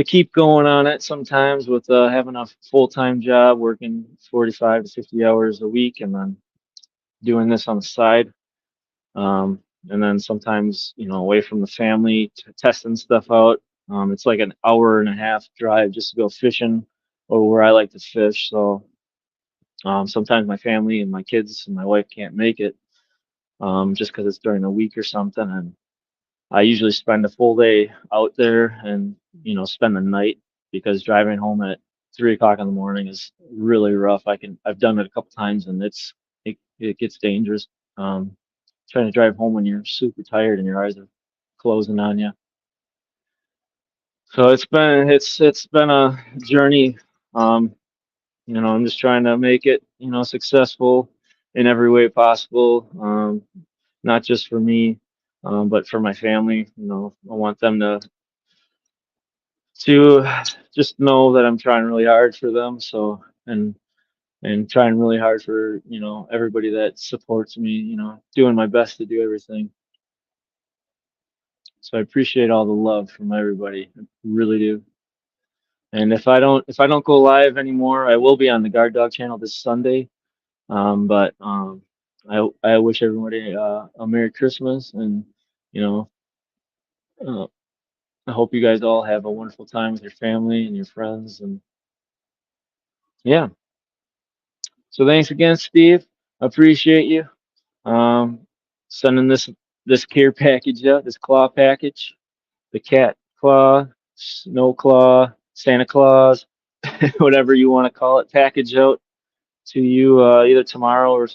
keep going on it sometimes with having a full-time job, working 45 to 50 hours a week, and then doing this on the side. And then sometimes, away from the family, testing stuff out. It's like an hour and a half drive just to go fishing or where I like to fish. So sometimes my family and my kids and my wife can't make it just because it's during the week or something. And I usually spend a full day out there and, spend the night because driving home at 3 o'clock in the morning is really rough. I've done it a couple times and it gets dangerous. Trying to drive home when you're super tired and your eyes are closing on you. So it's been a journey. Um, I'm just trying to make it, successful in every way possible. Not just for me, but for my family. I want them to just know that I'm trying really hard for them. So and trying really hard for everybody that supports me. Doing my best to do everything. So I appreciate all the love from everybody. I really do. And if I don't go live anymore, I will be on the Guard Dog channel this Sunday. But I wish everybody a Merry Christmas, and you know uh, I hope you guys all have a wonderful time with your family and your friends. And yeah, so thanks again, Steve. I appreciate you sending this care package out, this claw package, the cat claw, snow claw, Santa Claus, whatever you want to call it, package out to you either tomorrow or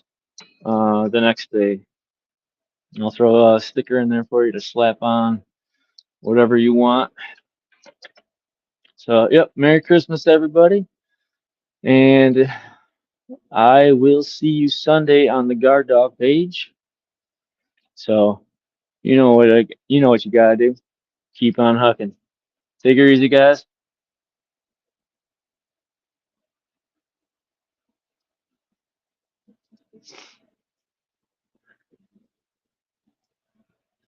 the next day. And I'll throw a sticker in there for you to slap on, whatever you want. So, yep, Merry Christmas, everybody. And I will see you Sunday on the Guard Dog page. So, you know what you gotta do. Keep on hucking. Take her easy, guys.